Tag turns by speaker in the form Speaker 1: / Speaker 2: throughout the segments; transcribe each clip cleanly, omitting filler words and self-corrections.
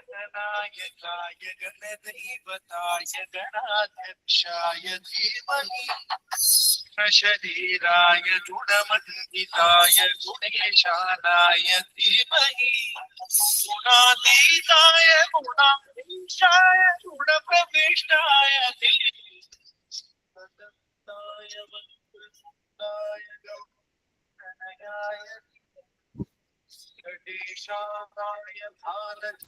Speaker 1: गणनायकाय गणदैवताय गणाध्यक्षाय धीमहि शरीराय गुणमण्डिताय गुणेशानाय धीमहि गुणातीताय गुणाधीशाय गुणप्रविष्टाय धीमहि तदन्ताय वक्रतुण्डाय गौरवनाय गणेशाय Bharat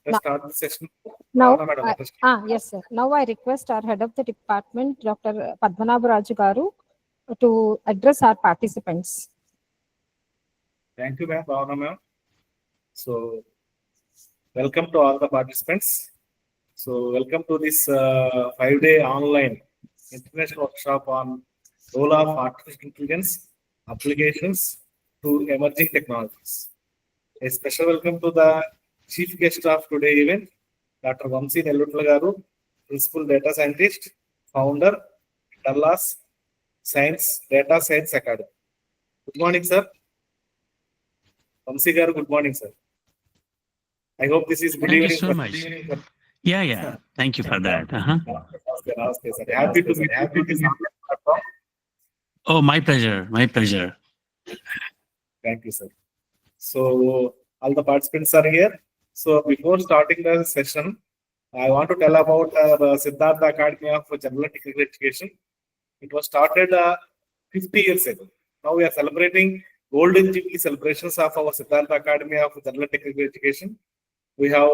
Speaker 2: Let's start the session.
Speaker 3: Now,
Speaker 2: Madam,
Speaker 3: yes, sir. Now I request our head of the department, Dr. Padmanabharaju Garu, to address our participants.
Speaker 2: Thank you, ma'am. Bhavana, ma'am. So, welcome to all the participants. So, welcome to this 5-day online international workshop on role of artificial intelligence applications to emerging technologies. A special welcome to the chief guest of today event, Dr. Vamsi Nellutla Garu, Principal Data Scientist, Founder, Dallas Data Science Academy. Good morning, sir. Vamsi Garu, good morning, sir. I hope this is good
Speaker 4: Thank
Speaker 2: evening.
Speaker 4: you so much. Yeah. Thank you for that.
Speaker 2: Namaste, sir. Happy to meet you. This platform.
Speaker 4: Oh, my pleasure. My pleasure.
Speaker 2: Thank you, sir. So, all the participants are here. So, before starting the session, I want to tell about the Siddhartha Academy of General and Technical Education. It was started 50 years ago. Now we are celebrating Golden Jubilee celebrations of our Siddhartha Academy of General and Technical Education. We have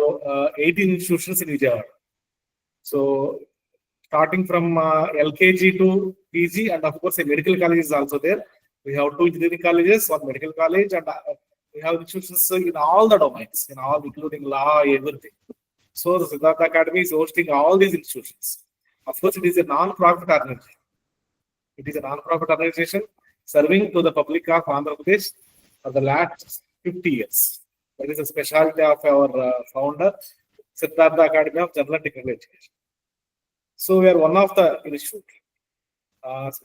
Speaker 2: 18 institutions in Vijayawada. So, starting from LKG to PG, and of course, a medical college is also there. We have 2 engineering colleges, 1 medical college, and we have institutions in all the domains, including law, everything. So, the Siddhartha Academy is hosting all these institutions. Of course, it is a non-profit organization. It is a non-profit organization serving to the public of Andhra Pradesh for the last 50 years. That is a specialty of our founder, Siddhartha Academy of General and Technical Education. So, we are one of the institute.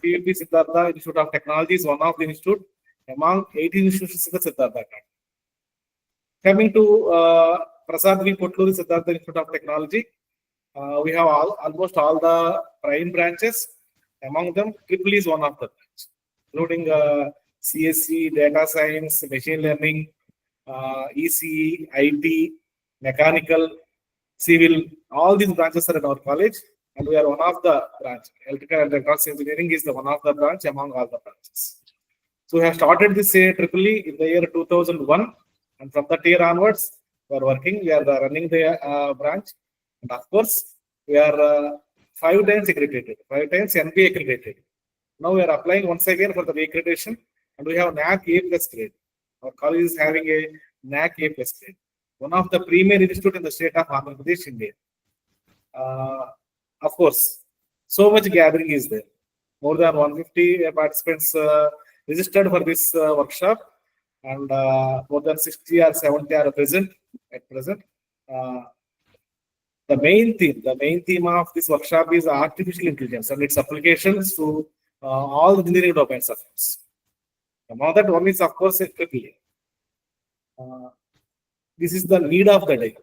Speaker 2: P.V.P. Siddhartha Institute of Technology is one of the institute among 18 institutions in the Siddhartha Academy. Coming to Prasad V. Potluri Siddhartha Institute of Technology, we have almost all the prime branches. Among them, Jubilee is one of the branches, including CSC, data science, machine learning, ECE, IT, mechanical, civil. All these branches are in our college, and we are one of the branches. Electrical and electronics engineering is the one of the branch among all the branches. So we have started this Jubilee in the year 2001, and from that year onwards, we are working. We are running the branch, and of course, we are 5 times accredited, 5 times NB accredited. Now we are applying once again for the accreditation, and we have NAC A+ grade. Our college is having a NAC A+ grade, one of the premier institute in the state of Andhra Pradesh, India. Of course, so much gathering is there. More than 150 participants registered for this workshop, and more than 60 or 70 are present at present. The main theme of this workshop is artificial intelligence and its applications to all the engineering domains, of course. Among that, one is, of course, Jubilee. This is the need of the day.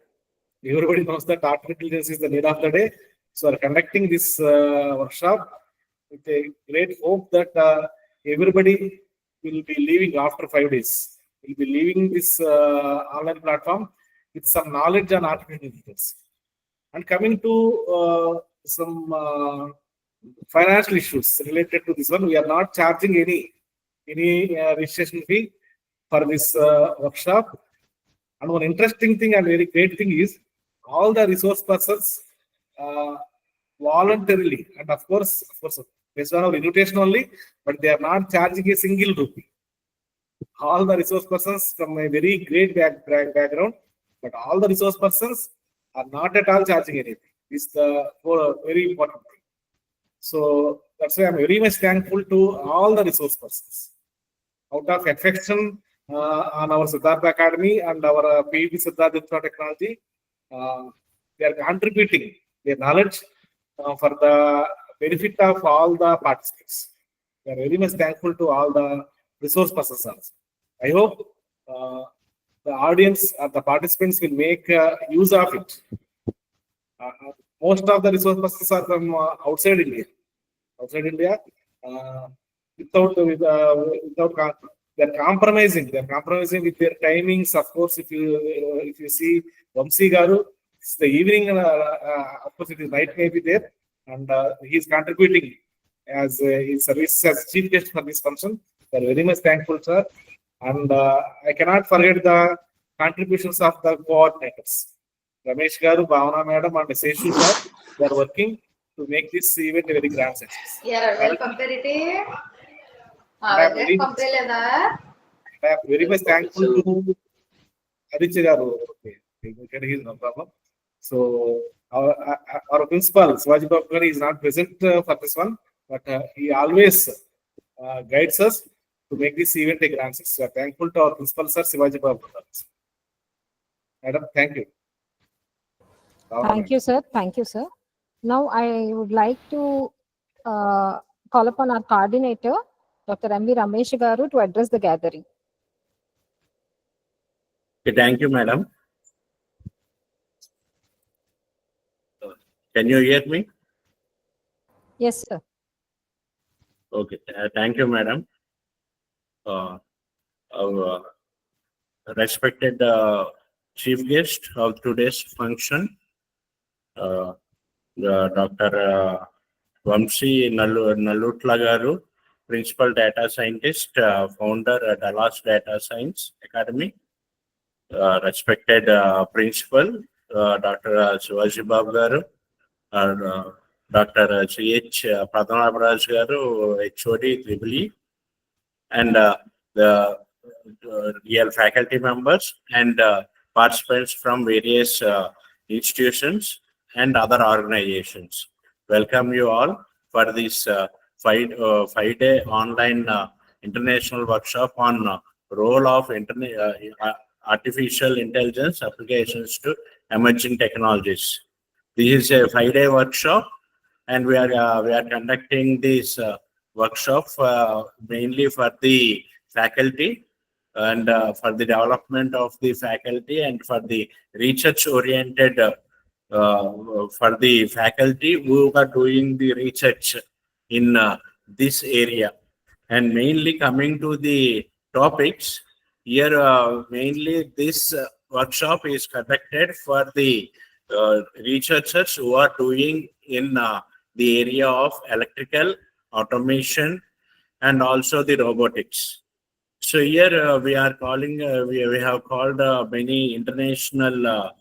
Speaker 2: Everybody knows that artificial intelligence is the need of the day. So, we are conducting this workshop with a great hope that everybody will be leaving after 5 days. Will be leaving this online platform with some knowledge on artificial intelligence. And coming to some financial issues related to this one, we are not charging any registration fee for this workshop. And one interesting thing and very great thing is all the resource persons voluntarily, and of course, based on our invitation only, but they are not charging a single rupee. All the resource persons from a very great background, but all the resource persons are not at all charging anything. It's the very important thing. So that's why I'm very much thankful to all the resource persons. Out of affection on our Siddhartha Academy and our P.V.P. Siddhartha Institute of Technology, they are contributing their knowledge for the benefit of all the participants. We are very much thankful to all the resource persons. I hope the audience, the participants will make use of it. Most of the resource persons are from outside India. Outside India, they're compromising. They're compromising with their timings. Of course, if you see Vamsi Garu, it's the evening. Of course, it is night maybe there, and he's contributing as his service as chief guest for this function. We're very much thankful, sir. And I cannot forget the contributions of the coordinators. Ramesh Garu, Bhavana Madam, and Seshu sir, they are working to make this event a very grand success. I am very much thankful to Aditya Garu. Okay, no problem. So our principal, Sivaji Babu, is not present for this one, but he always guides us to make this event a grand success. We are thankful to our principal, sir, Sivaji Babu. Madam, thank you.
Speaker 3: Thank you, sir. Thank you, sir. Now I would like to call upon our coordinator, Dr. M.V. Ramesh Garu, to address the gathering.
Speaker 5: Okay, thank you, madam. Can you hear me?
Speaker 3: Yes, sir.
Speaker 5: Okay, thank you, madam. Our respected chief guest of today's function, Dr. Vamsi Nallutla Garu, Principal Data Scientist, Founder, Dallas Data Science Academy. Respected Principal, Dr. Sivaji Babu Garu, Dr. C.H. Padmanabharaj Garu, HOD, Jubilee, and the real faculty members and participants from various institutions and other organizations. Welcome you all for this five-day online international workshop on role of artificial intelligence applications to emerging technologies. This is a 5-day workshop, and we are conducting this workshop mainly for the faculty and for the development of the faculty and for the research oriented for the faculty who are doing the research in this area. And mainly coming to the topics here, mainly this workshop is conducted for the researchers who are doing in the area of electrical, automation, and also the robotics. So here we are calling, we have called many international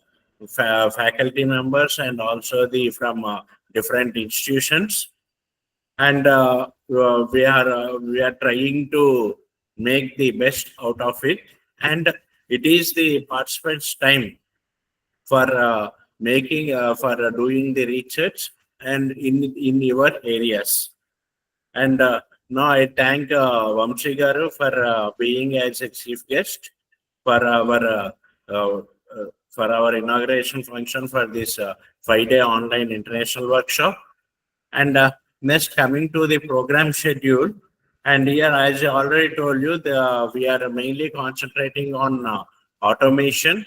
Speaker 5: faculty members and also the from different institutions, and we are trying to make the best out of it, and it is the participants' time for making for doing the research and in your areas. And now I thank Vamsi Garu for being as a chief guest for our inauguration function for this 5-day online international workshop. And next, coming to the program schedule, and here, as I already told you, we are mainly concentrating on automation,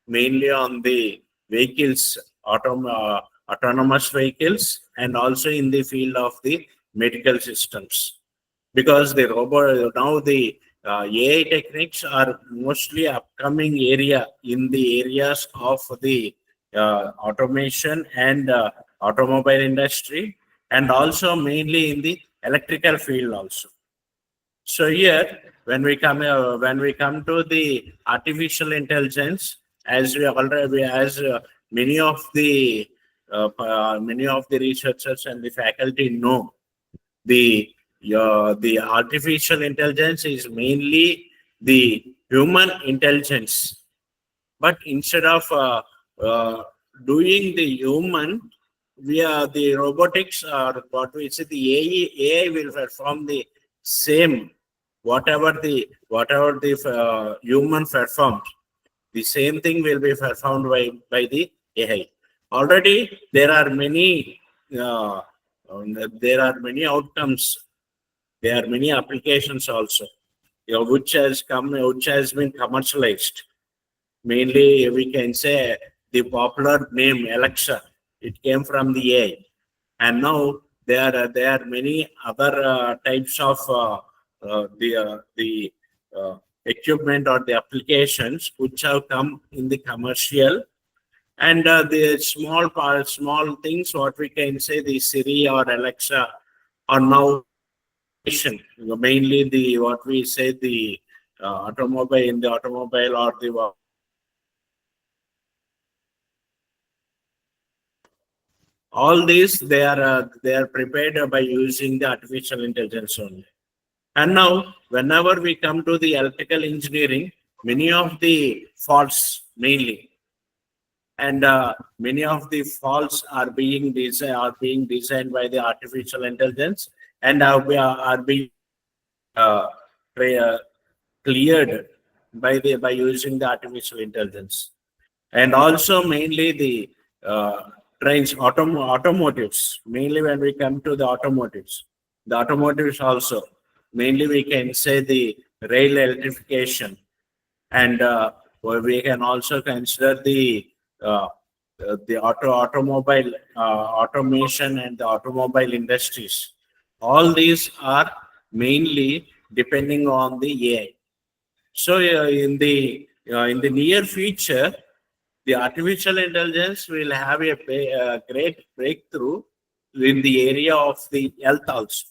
Speaker 5: mainly on the vehicles, autonomous vehicles, and also in the field of the medical systems. Because the robot, now the AI techniques are mostly upcoming area in the areas of the automation and automobile industry, and also mainly in the electrical field also. So here, when we come to the artificial intelligence, as we already, as many of the researchers and the faculty know, the artificial intelligence is mainly the human intelligence, but instead of doing the human, the robotics, or what we say, the AI will perform the same whatever the human performed. The same thing will be performed by the AI. Already there are many outcomes. There are many applications also, which has been commercialized. mainly we can say the popular name Alexa. It came from the AI, and now there are many other types of the equipment or the applications which have come in the commercial, and the small things what we can say the Siri or Alexa are now mainly the what we say the automobile in the automobile or the all these they are prepared by using the artificial intelligence only. And now whenever we come to the electrical engineering, many of the faults mainly, and many of the faults are being designed by the artificial intelligence, and are being uh, pre- uh, cleared by using the artificial intelligence. And also mainly the trains, automotives. Mainly when we come to the automotives also mainly we can say the rail electrification, and we can also consider uh, the automobile automation and the automobile industries. All these are mainly depending on the AI. So in the near future, the artificial intelligence will have a great breakthrough in the area of the health also,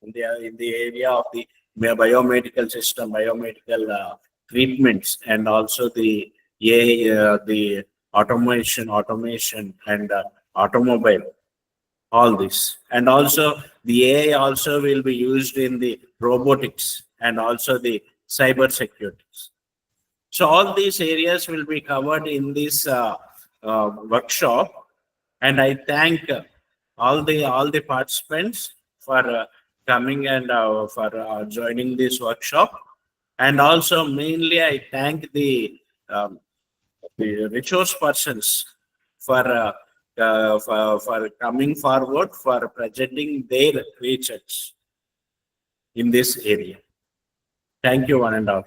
Speaker 5: in the area of the biomedical system, biomedical treatments, and also the AI, the automation, and automobile, all this. And also the AI also will be used in the robotics and also the cyber security. So all these areas will be covered in this workshop, and I thank all the participants for coming and for joining this workshop, and also mainly I thank the resource persons for for coming forward for presenting their research in this area. Thank you, one and all.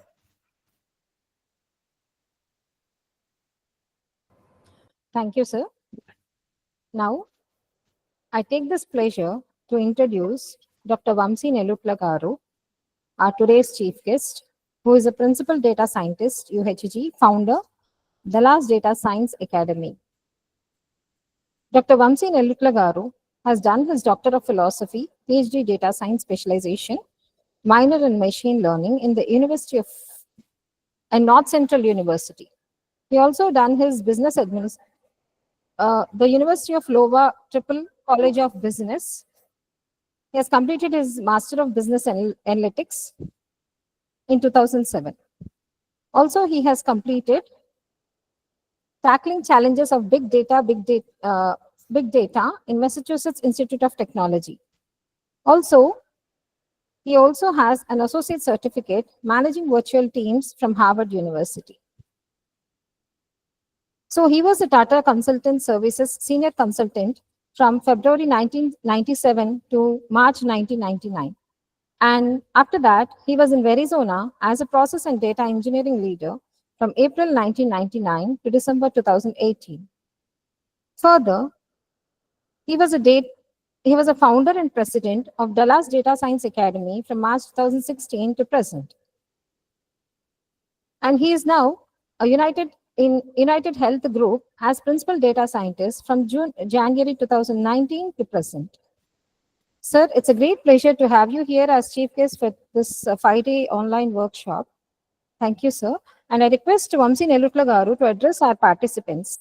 Speaker 3: Thank you, sir. Now, I take this pleasure to introduce Dr. Vamsi Nelutla Garu, our today's chief guest, who is a principal data scientist, UHG, founder, Dallas Data Science Academy. Dr. Vamsi Nelutla Garu has done his Doctor of Philosophy, PhD Data Science specialization, minor in machine learning in the University of and North Central University. He also done his business administration, the University of Iowa Triple College of Business. He has completed his Master of Business Analytics in 2007. Also, he has completed Tackling Challenges of Big Data in Massachusetts Institute of Technology. Also, he also has an associate certificate managing virtual teams from Harvard University. So he was a Tata Consultant Services senior consultant from February 1997 to March 1999. And after that, he was in Arizona as a process and data engineering leader from April 1999 to December 2018. Further, he was a founder and president of Dallas Data Science Academy from March 2016 to present. And he is now a United Health Group as principal data scientist from January 2019 to present. Sir, it's a great pleasure to have you here as chief guest for this 5-day online workshop. Thank you, sir. And I request Vamsi Nelutla Garu to address our participants.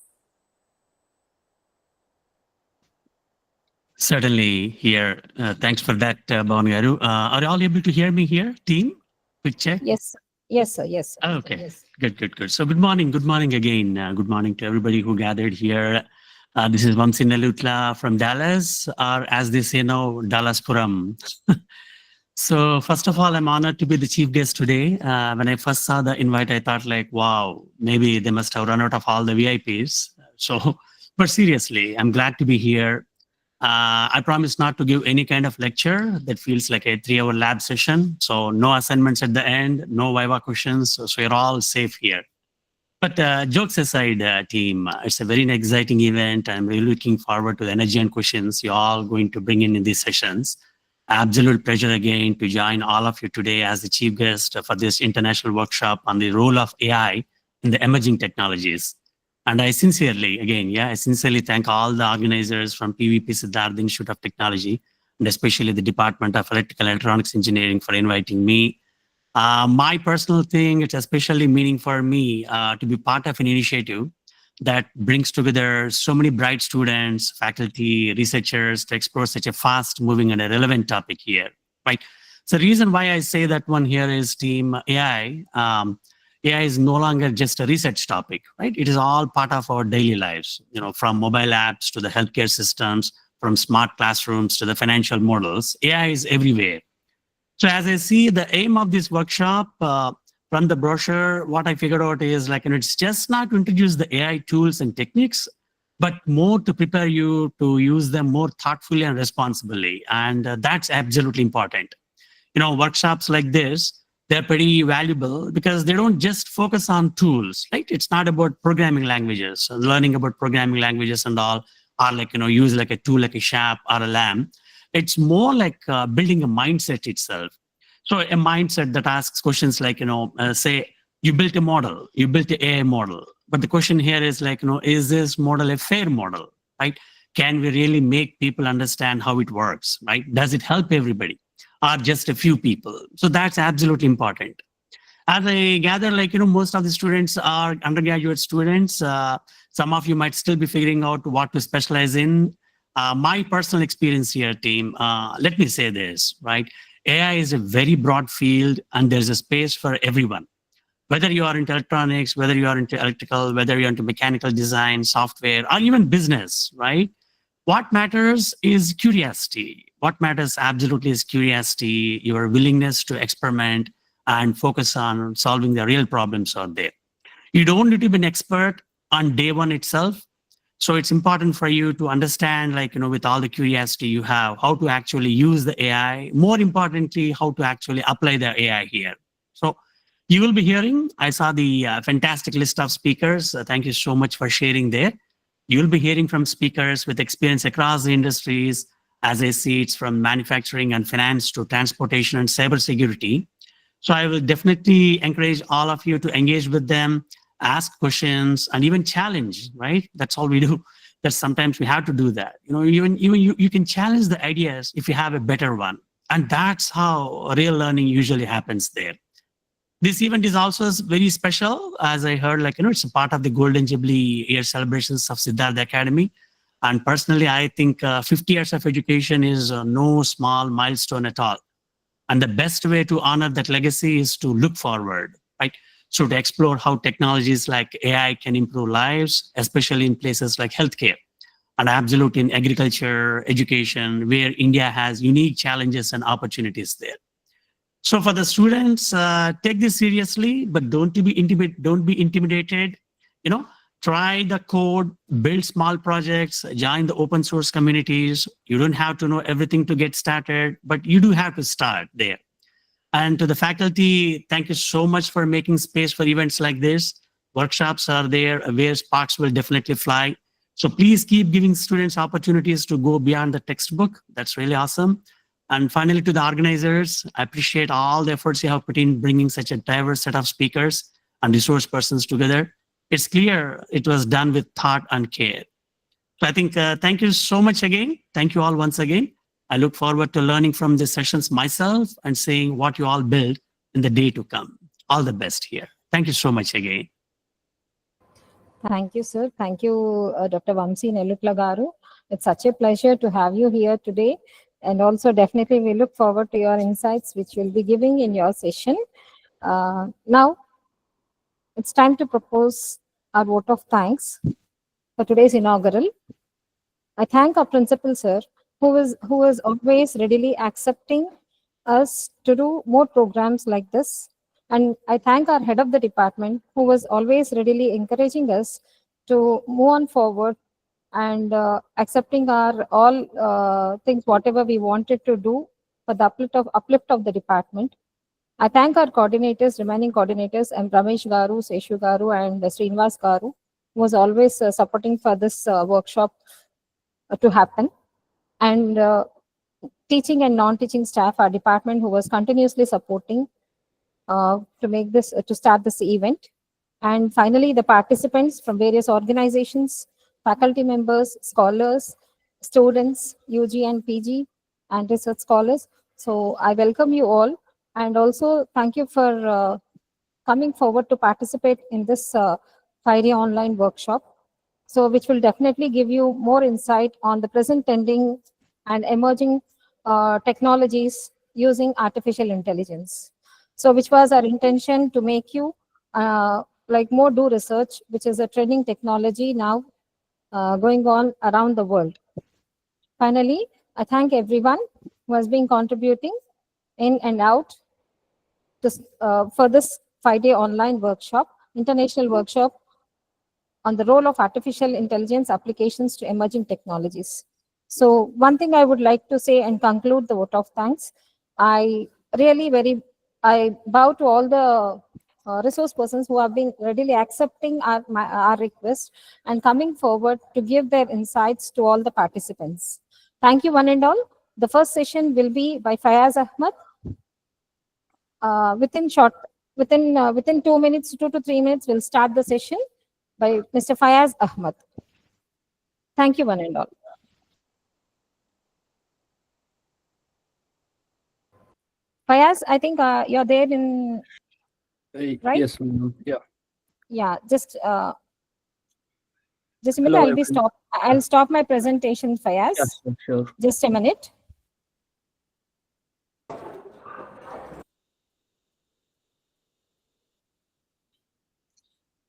Speaker 4: Certainly here. Thanks for that, Bhavan Garu. Are you all able to hear me here, team? Quick check.
Speaker 3: Yes, yes, sir. Yes. Sir.
Speaker 4: Okay.
Speaker 3: Yes.
Speaker 4: Good. So good morning again. Good morning to everybody who gathered here. This is Vamsi Nelutla from Dallas, or as they say now, Dallas Puram. So first of all, I'm honored to be the chief guest today. When I first saw the invite, I thought like, wow, maybe they must have run out of all the VIPs. So, but seriously, I'm glad to be here. I promise not to give any kind of lecture that feels like a 3-hour lab session. So no assignments at the end, no Viva questions. So you're all safe here. But jokes aside, team, it's a very exciting event. I'm really looking forward to the energy and questions you're all going to bring in these sessions. Absolute pleasure again to join all of you today as the chief guest for this international workshop on the role of AI in the emerging technologies. And I sincerely, again, I sincerely thank all the organizers from P.V.P. Siddhartha Institute of Technology, and especially the Department of Electrical and Electronics Engineering for inviting me. My personal thing, it's especially meaning for me to be part of an initiative that brings together so many bright students, faculty, researchers to explore such a fast moving and a relevant topic here, right? So the reason why I say that one here is team AI. AI is no longer just a research topic, right? It is all part of our daily lives, from mobile apps to the healthcare systems, from smart classrooms to the financial models. AI is everywhere. So as I see the aim of this workshop from the brochure, what I figured out is it's just not to introduce the AI tools and techniques, but more to prepare you to use them more thoughtfully and responsibly. And that's absolutely important. Workshops like this, they're pretty valuable because they don't just focus on tools, right? It's not about programming languages, learning about programming languages and all, or use like a tool like a SHAP or a LAM. It's more like building a mindset itself. So a mindset that asks questions like, say you built a model, you built an AI model, but the question here is is this model a fair model, right? Can we really make people understand how it works, right? Does it help everybody or just a few people? So that's absolutely important. As I gather, most of the students are undergraduate students. Some of you might still be figuring out what to specialize in. My personal experience here, team, let me say this, right? AI is a very broad field and there's a space for everyone. Whether you are into electronics, whether you are into electrical, whether you're into mechanical design, software, or even business, right? What matters is curiosity. What matters absolutely is curiosity, your willingness to experiment and focus on solving the real problems out there. You don't need to be an expert on day one itself. So it's important for you to understand, with all the curiosity you have, how to actually use the AI. More importantly, how to actually apply the AI here. So you will be hearing, I saw the fantastic list of speakers. Thank you so much for sharing there. You'll be hearing from speakers with experience across the industries. As I see, it's from manufacturing and finance to transportation and cybersecurity. So I will definitely encourage all of you to engage with them, ask questions, and even challenge, right? That's all we do. That sometimes we have to do that. Even you can challenge the ideas if you have a better one. And that's how real learning usually happens there. This event is also very special, as I heard, it's a part of the Golden Jubilee year celebrations of Siddhartha Academy. And personally, I think 50 years of education is no small milestone at all. And the best way to honor that legacy is to look forward, right? So to explore how technologies like AI can improve lives, especially in places like healthcare and absolutely in agriculture, education, where India has unique challenges and opportunities there. So for the students, take this seriously, but don't be intimidated. Try the code, build small projects, join the open source communities. You don't have to know everything to get started, but you do have to start there. And to the faculty, thank you so much for making space for events like this. Workshops are there where sparks will definitely fly. So please keep giving students opportunities to go beyond the textbook. That's really awesome. And finally, to the organizers, I appreciate all the efforts you have put in bringing such a diverse set of speakers and resource persons together. It's clear it was done with thought and care. So I think, thank you so much again. Thank you all once again. I look forward to learning from the sessions myself and seeing what you all build in the day to come. All the best here. Thank you so much again.
Speaker 3: Thank you, sir. Thank you, Dr. Vamsi Nelutla Garu. It's such a pleasure to have you here today. And also, definitely, we look forward to your insights, which you'll be giving in your session. Now, it's time to propose our vote of thanks for today's inaugural. I thank our principal, sir, who is always readily accepting us to do more programs like this. And I thank our head of the department, who was always readily encouraging us to move on forward and accepting our all things, whatever we wanted to do for the uplift of the department. I thank our coordinators, remaining coordinators, and Ramesh Garu, Seshu Garu, and Srinivas Garu, who was always supporting for this workshop to happen. And teaching and non-teaching staff, our department, who was continuously supporting to make this, to start this event. And finally, the participants from various organizations, faculty members, scholars, students, UG and PG, and research scholars. So I welcome you all, and also thank you for coming forward to participate in this 5-day online workshop. So which will definitely give you more insight on the present trending and emerging technologies using artificial intelligence. So which was our intention to make you like more do research, which is a trending technology now going on around the world. Finally, I thank everyone who has been contributing in and out for this 5-day online workshop, international workshop on the role of artificial intelligence applications to emerging technologies. So one thing I would like to say and conclude the vote of thanks, I bow to all the resource persons who have been readily accepting our request and coming forward to give their insights to all the participants. Thank you one and all. The first session will be by Fayaz Ahmad. Within 2 minutes, 2 to 3 minutes, we'll start the session by Mr. Fayaz Ahmad. Thank you one and all. Fayaz, I think you're there in, right?
Speaker 6: Yes, ma'am. Yeah.
Speaker 3: Yeah, just a minute,
Speaker 6: Hello,
Speaker 3: I'll stop my presentation, Fayaz.
Speaker 6: Yes, sure.
Speaker 3: Just a minute.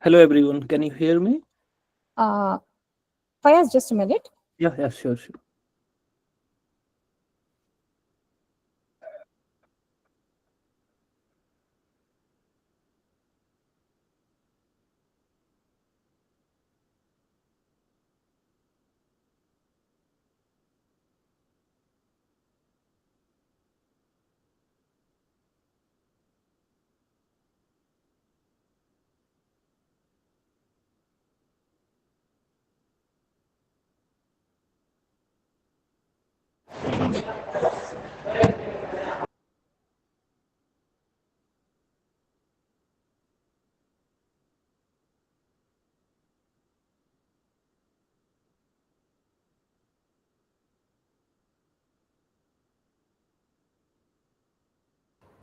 Speaker 6: Hello, everyone. Can you hear me?
Speaker 3: Fayaz, just a minute.
Speaker 6: Yeah, sure.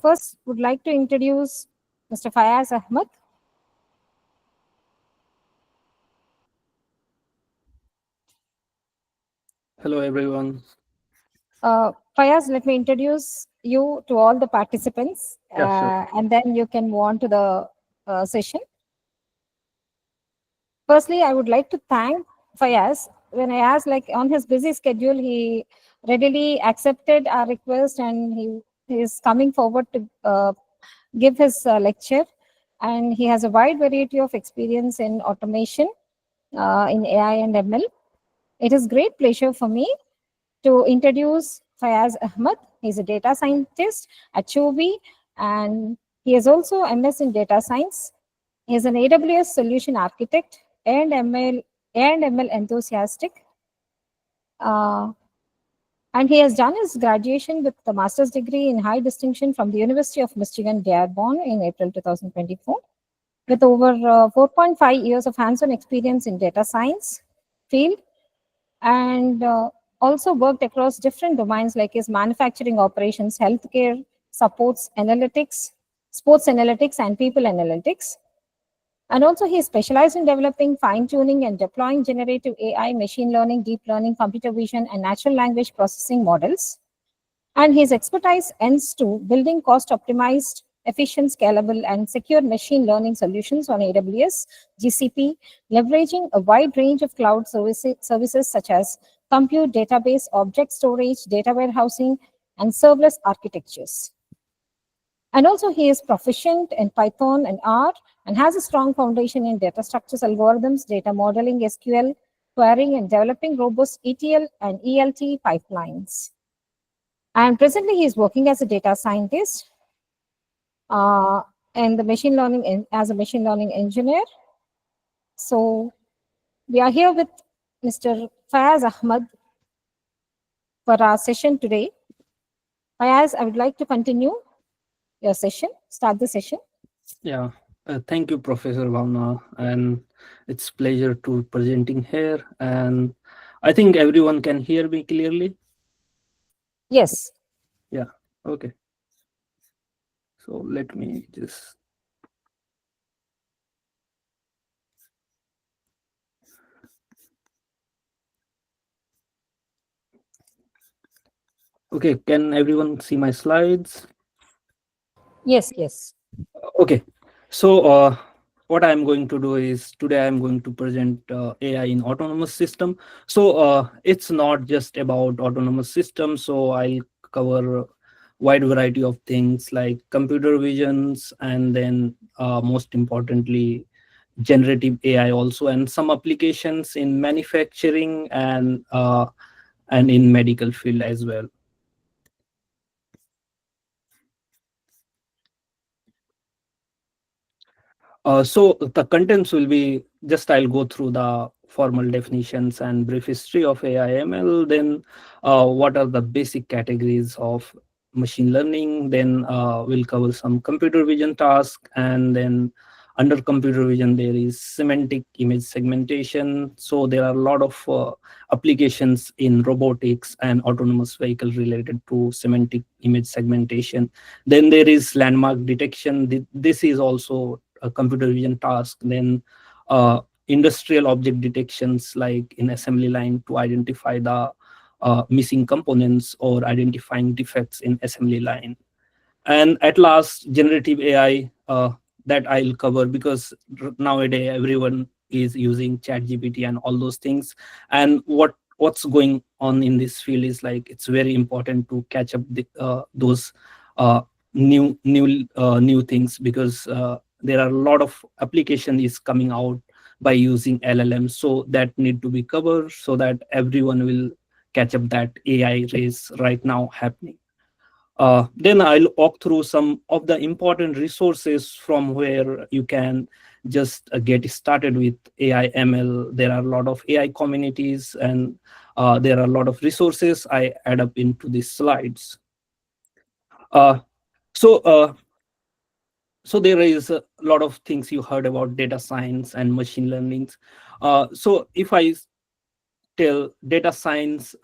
Speaker 3: First, would like to introduce Mr. Fayaz Ahmad.
Speaker 6: Hello, everyone.
Speaker 3: Fayaz, let me introduce you to all the participants,
Speaker 6: Yeah, sure.
Speaker 3: and then you can move on to the session. Firstly, I would like to thank Fayaz. When I asked, like on his busy schedule, he readily accepted our request, and he is coming forward to give his lecture. And he has a wide variety of experience in automation, in AI and ML. It is great pleasure for me to introduce Fayaz Ahmad. He's a data scientist at Jubilee, and he is also MS in data science. He is an AWS solution architect and ML enthusiastic. And he has done his graduation with the master's degree in high distinction from the University of Michigan, Dearborn in April 2024, with over 4.5 years of hands-on experience in data science field, and also worked across different domains like his manufacturing operations, healthcare, sports analytics, and people analytics. And also he is specialized in developing, fine-tuning, and deploying generative AI, machine learning, deep learning, computer vision, and natural language processing models. And his expertise ends to building cost-optimized, efficient, scalable, and secure machine learning solutions on AWS, GCP, leveraging a wide range of cloud services such as compute, database, object storage, data warehousing, and serverless architectures. And also he is proficient in Python and R and has a strong foundation in data structures, algorithms, data modeling, SQL, querying, and developing robust ETL and ELT pipelines. And presently he is working as a data scientist and the machine learning as a machine learning engineer. So we are here with Mr. Fayaz Ahmad for our session today. Fayaz, I would like to continue your session, start the session.
Speaker 6: Yeah. Thank you, Professor Bhavna, and it's pleasure to presenting here. And I think everyone can hear me clearly.
Speaker 3: Yes.
Speaker 6: Yeah. Okay. So let me just. Okay. Can everyone see my slides?
Speaker 3: Yes, yes.
Speaker 6: Okay. So what I'm going to do is today I'm going to present AI in autonomous system. So it's not just about autonomous systems. So I'll cover wide variety of things like computer visions, and then most importantly generative AI also, and some applications in manufacturing and in medical field as well. So the contents will be just I'll go through the formal definitions and brief history of AI ML, then what are the basic categories of machine learning, then we'll cover some computer vision tasks, and then under computer vision there is semantic image segmentation. So there are a lot of applications in robotics and autonomous vehicle related to semantic image segmentation. Then there is landmark detection. This is also a computer vision task. Then industrial object detections like in assembly line to identify the missing components or identifying defects in assembly line. And at last generative AI, that I'll cover because nowadays everyone is using chat gpt and all those things. And what's going on in this field is like it's very important to catch up those uh, new things, because there are a lot of application is coming out by using llm, so that need to be covered so that everyone will catch up that ai race right now happening. Then I'll walk through some of the important resources from where you can just get started with AI ML. There are a lot of AI communities, and there are a lot of resources I add up into these slides. Uh, so, uh, so there is a lot of things you heard about data science and machine learning. So if I till data science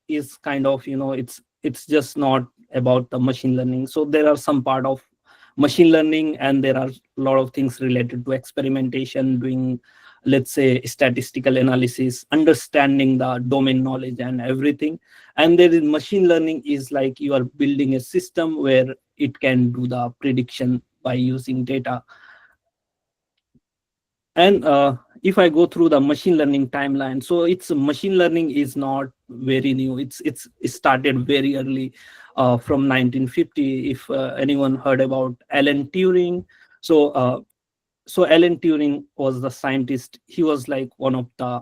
Speaker 6: is kind of, it's just not about the machine learning. So there are some part of machine learning, and there are a lot of things related to experimentation, doing, let's say, statistical analysis, understanding the domain knowledge and everything. And there is machine learning is like you are building a system where it can do the prediction by using data. And if I go through the machine learning timeline, so it's machine learning is not very new. It started very early, from 1950. If anyone heard about Alan Turing, so so Alan Turing was the scientist. He was like one of the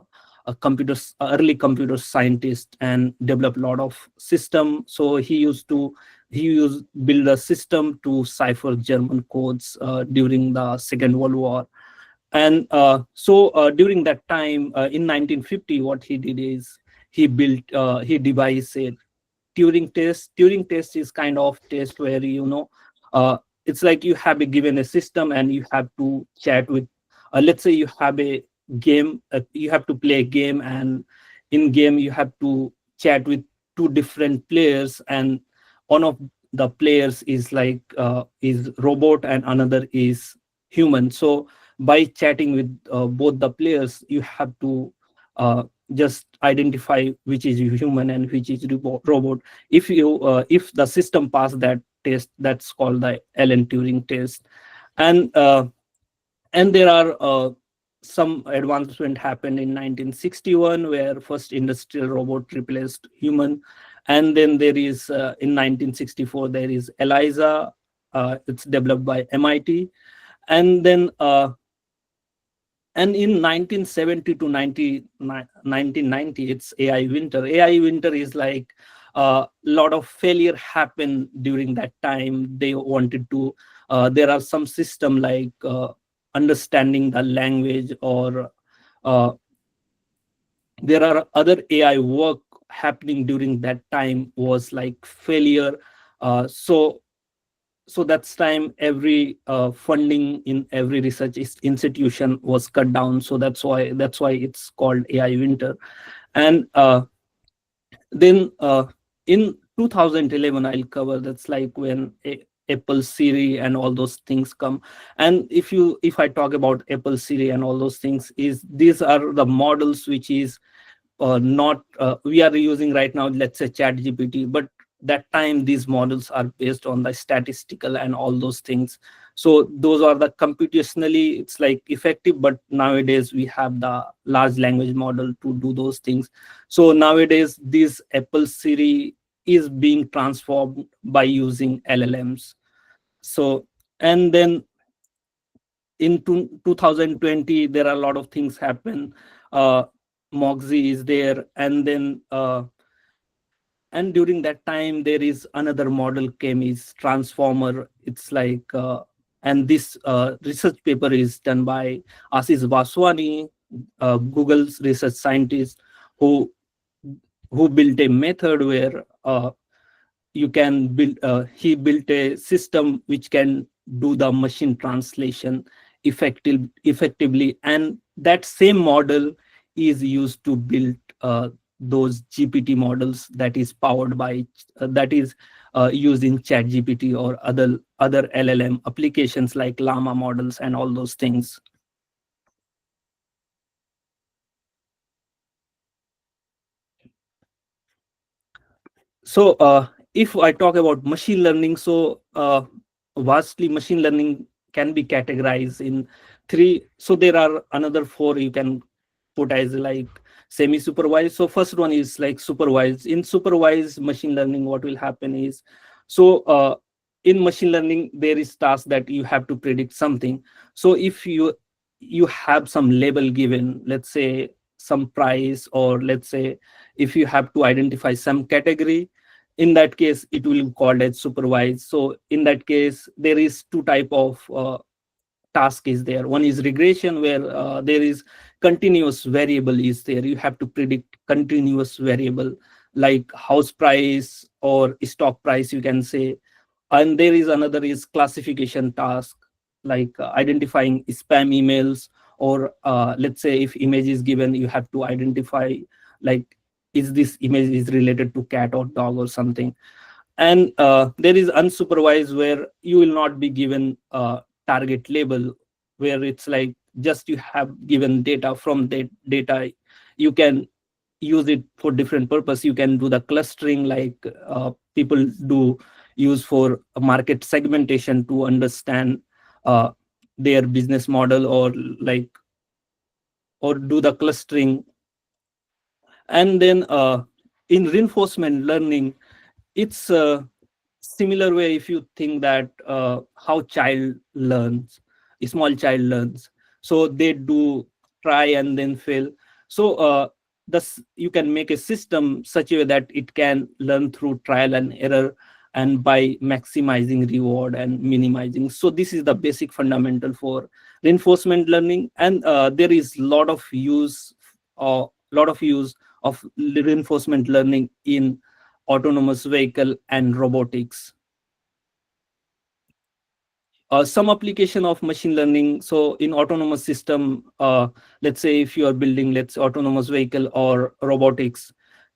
Speaker 6: early computer scientists, and developed a lot of system. So he used build a system to cipher German codes during the Second World War. And during that time, in 1950, what he did is he devised a Turing test. Turing test is kind of test where, it's like you have been given a system and you have to chat with, let's say you have a game, you have to play a game, and in game you have to chat with two different players, and one of the players is like is robot and another is human. So by chatting with both the players, you have to just identify which is human and which is robot. If the system pass that test, that's called the Alan Turing test. And there are some advancement happened in 1961 where first industrial robot replaced human. And then there is in 1964 there is ELIZA. It's developed by MIT. And then and in 1970 to 1990, it's AI winter. AI winter is like a lot of failure happened during that time. They wanted to, there are some system like understanding the language, or there are other AI work happening during that time was like failure. So that's time every funding in every research institution was cut down. So that's why it's called AI winter. And then in 2011 I'll cover, that's like when Apple Siri and all those things come. And if I talk about Apple Siri and all those things, is these are the models which is not we are using right now, let's say chat GPT, but that time these models are based on the statistical and all those things. So those are the computationally, it's like effective, but nowadays we have the large language model to do those things. So nowadays this Apple Siri is being transformed by using LLMs. So, and then in 2020 there are a lot of things happen. uh, Moxie is there, and then and during that time there is another model came, is transformer. It's like and this research paper is done by Ashish Vaswani, Google's research scientist, who built a method where you can build he built a system which can do the machine translation effectively, and that same model is used to build those GPT models that is powered by that is used in chat GPT or other LLM applications like llama models and all those things. So if I talk about machine learning, so vastly machine learning can be categorized in three. So there are another four you can put as like semi-supervised. So first one is like supervised. In supervised machine learning, what will happen is, so in machine learning there is task that you have to predict something. So if you have some label given, let's say some price, or let's say if you have to identify some category, in that case it will be called as supervised. So in that case there is two type of task is there. One is regression, where there is continuous variable is there, you have to predict continuous variable like house price or stock price, you can say. And there is another is classification task, like identifying spam emails, or let's say if image is given, you have to identify like, is this image is related to cat or dog or something. And there is unsupervised, where you will not be given a target label, where it's like just you have given data. From that data you can use it for different purpose. You can do the clustering, like people do use for market segmentation to understand uh, their business model, or like, or do the clustering. And then in reinforcement learning, it's a similar way. If you think that how child learns, a small child learns, so they do try and then fail. So thus you can make a system such a way that it can learn through trial and error, and by maximizing reward and minimizing. So this is the basic fundamental for reinforcement learning. And there is lot of use of reinforcement learning in autonomous vehicle and robotics. Some application of machine learning. So in autonomous system, let's say if you are building, let's say autonomous vehicle or robotics,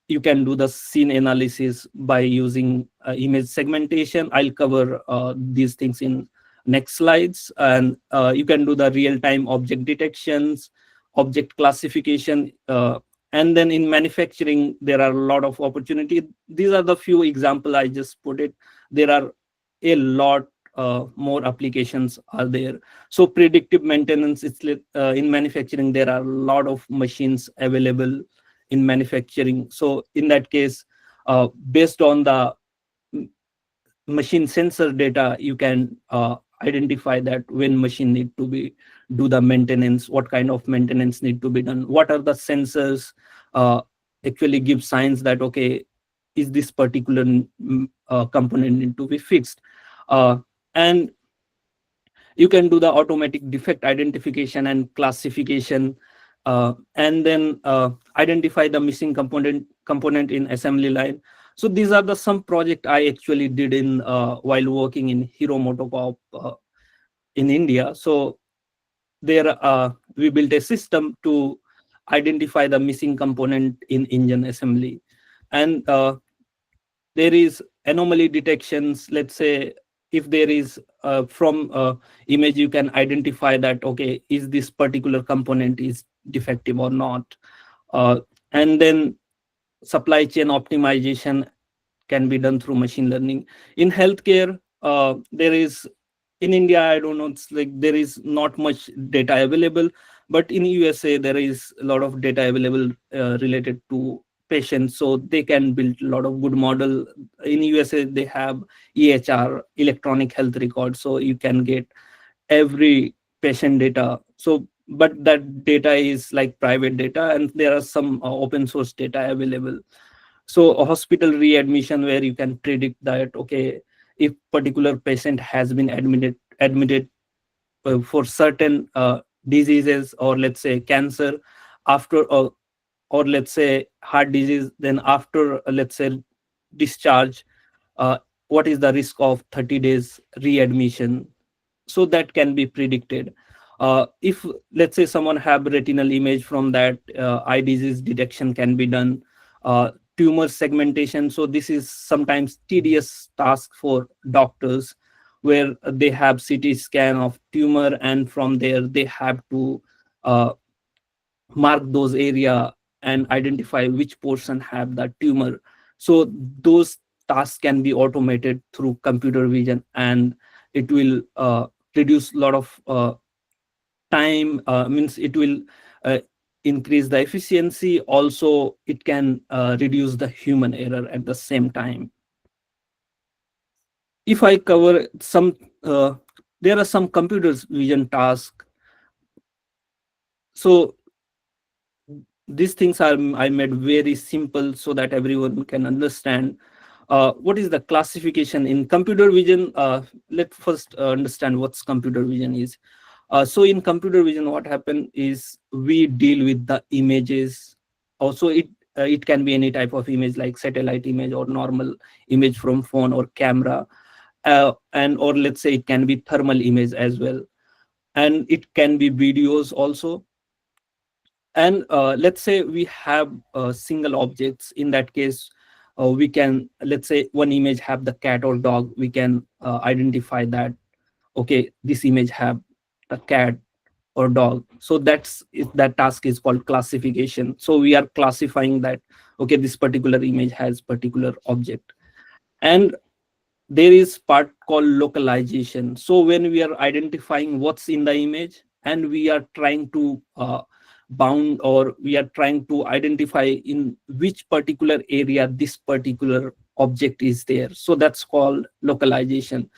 Speaker 6: you can do the scene analysis by using image segmentation. I'll cover these things in next slides. And you can do the real-time object detections, object classification. And then in manufacturing, there are a lot of opportunity. These are the few example I just put it. There are a lot more applications are there. So predictive maintenance, in manufacturing there are a lot of machines available in manufacturing. So in that case, based on the machine sensor data, you can identify that when machine need to be do the maintenance, what kind of maintenance need to be done, what are the sensors actually give signs that okay, is this particular component need to be fixed. And you can do the automatic defect identification and classification, and then identify the missing component in assembly line. So these are the some project I actually did in while working in Hero Motocorp in India. So there we built a system to identify the missing component in engine assembly. And there is anomaly detections. Let's say if there is from image, you can identify that, okay, is this particular component is defective or not. And then supply chain optimization can be done through machine learning. In healthcare, there is, in India, I don't know, it's like there is not much data available, but in USA there is a lot of data available related to patients, so they can build a lot of good model. In USA they have EHR, electronic health record, so you can get every patient data. So but that data is like private data, and there are some open source data available. So a hospital readmission, where you can predict that, okay, if particular patient has been admitted for certain diseases, or let's say cancer, after or let's say heart disease, then after let's say discharge, uh, what is the risk of 30 days readmission. So that can be predicted. If let's say someone have retinal image, from that eye disease detection can be done. Tumor segmentation, so this is sometimes tedious task for doctors, where they have CT scan of tumor, and from there they have to uh, mark those area and identify which portion have that tumor. So those tasks can be automated through computer vision, and it will reduce a lot of time, means it will uh, increase the efficiency. Also it can reduce the human error at the same time. If I cover some, there are some computer vision tasks. So these things are I made very simple so that everyone can understand. What is the classification in computer vision? Let's first understand what's computer vision is. So in computer vision, what happen is we deal with the images. Also, it can be any type of image, like satellite image or normal image from phone or camera, and or let's say it can be thermal image as well, and it can be videos also. And let's say we have single objects. In that case, we can, let's say one image have the cat or dog, we can identify that, okay, this image have a cat or dog. So that task is called classification. So we are classifying that, okay, this particular image has particular object. And there is part called localization. So when we are identifying what's in the image, and we are trying to bound, or we are trying to identify in which particular area this particular object is there, so that's called localization.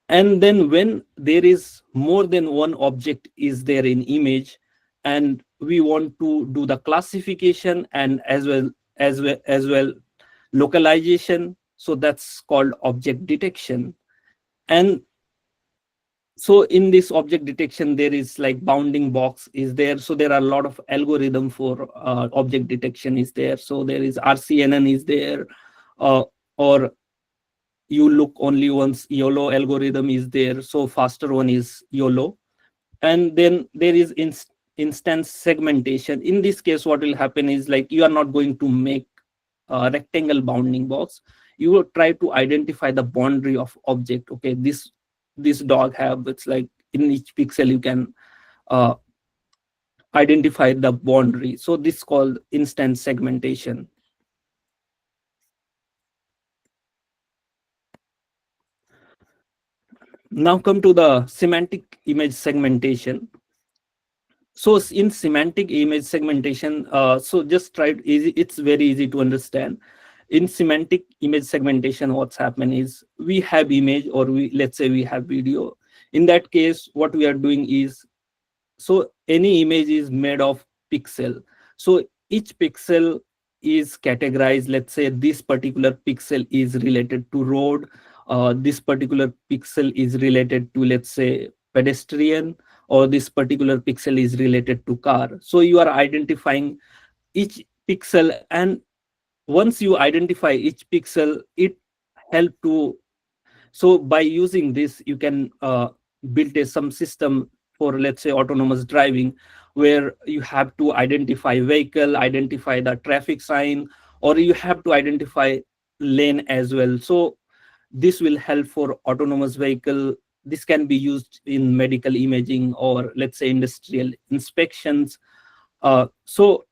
Speaker 6: And then when there is more than one object is there in image, and we want to do the classification and as well localization, so that's called object detection. And so in this object detection, there is like bounding box is there. So there are a lot of algorithm for object detection is there. So there is RCNN is there, or you look only once YOLO algorithm is there. So faster one is YOLO. And then there is instance segmentation. In this case, what will happen is, like, you are not going to make a rectangle bounding box. You will try to identify the boundary of object. Okay, this dog have, it's like in each pixel you can uh, identify the boundary. So this is called instance segmentation. Now come to the semantic image segmentation. So in semantic image segmentation, so just try it easy. It's very easy to understand. In semantic image segmentation, what's happened is we have image, or let's say we have video. In that case, what we are doing is, so any image is made of pixel. So each pixel is categorized. Let's say this particular pixel is related to road, this particular pixel is related to, let's say, pedestrian, or this particular pixel is related to car. So you are identifying each pixel, and once you identify each pixel, it help to, so by using this you can build some system for, let's say, autonomous driving, where you have to identify vehicle, identify the traffic sign, or you have to identify lane as well. So this will help for autonomous vehicle. This can be used in medical imaging, or let's say industrial inspections. So,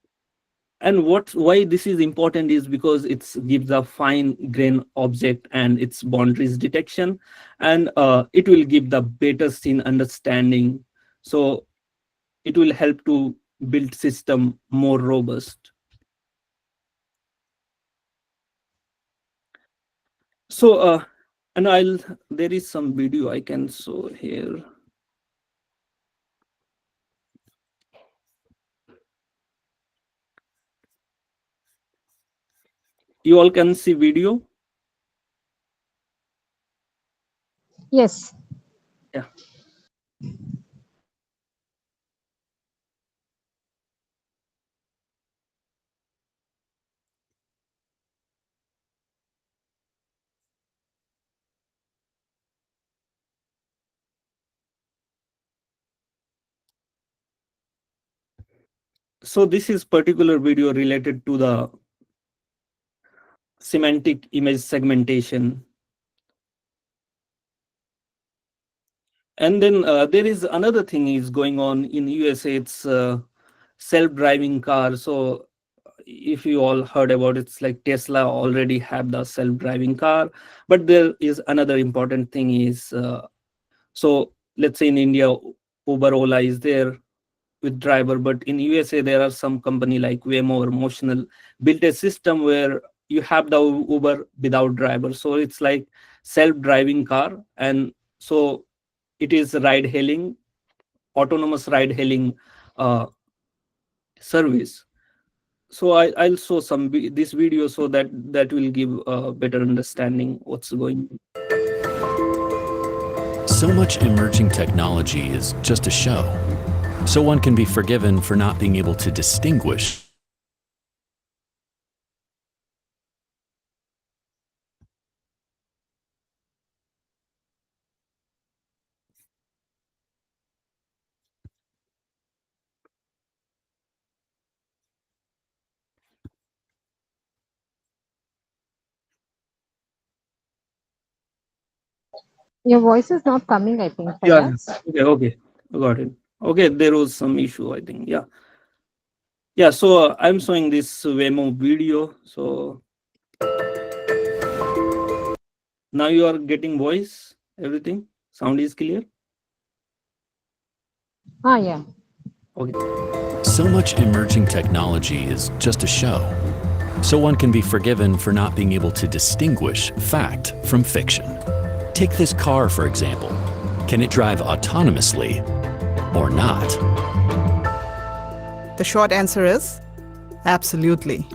Speaker 6: and why this is important is because it gives a fine grain object and its boundaries detection, and it will give the better scene understanding. So it will help to build system more robust. So and there is some video I can show here. You all can see video?
Speaker 3: Yes.
Speaker 6: Yeah. So this is particular video related to the semantic image segmentation. And then there is another thing is going on in USA. It's self-driving car. So if you all heard about it, it's like Tesla already have the self-driving car. But there is another important thing is, so let's say in India, Uber, Ola is there with driver, but in USA there are some company like Waymo or Motional built a system where you have the Uber without driver. So it's like self-driving car, and so it is ride hailing, autonomous ride hailing service. So I'll show this video so that will give a better understanding what's going on.
Speaker 7: So much emerging technology is just a show, so one can be forgiven for not being able to distinguish
Speaker 3: Your voice is not coming, I think.
Speaker 6: Yeah.
Speaker 3: Fayaz.
Speaker 6: Okay. Got it. Okay. There was some issue, I think. Yeah. Yeah. So I'm showing this Waymo video. So now you are getting voice, everything. Sound is clear.
Speaker 3: Ah, yeah.
Speaker 6: Okay.
Speaker 7: so much emerging technology is just a show, so one can be forgiven for not being able to distinguish fact from fiction. Take this car, for example. Can it drive autonomously or not?
Speaker 8: The short answer is absolutely.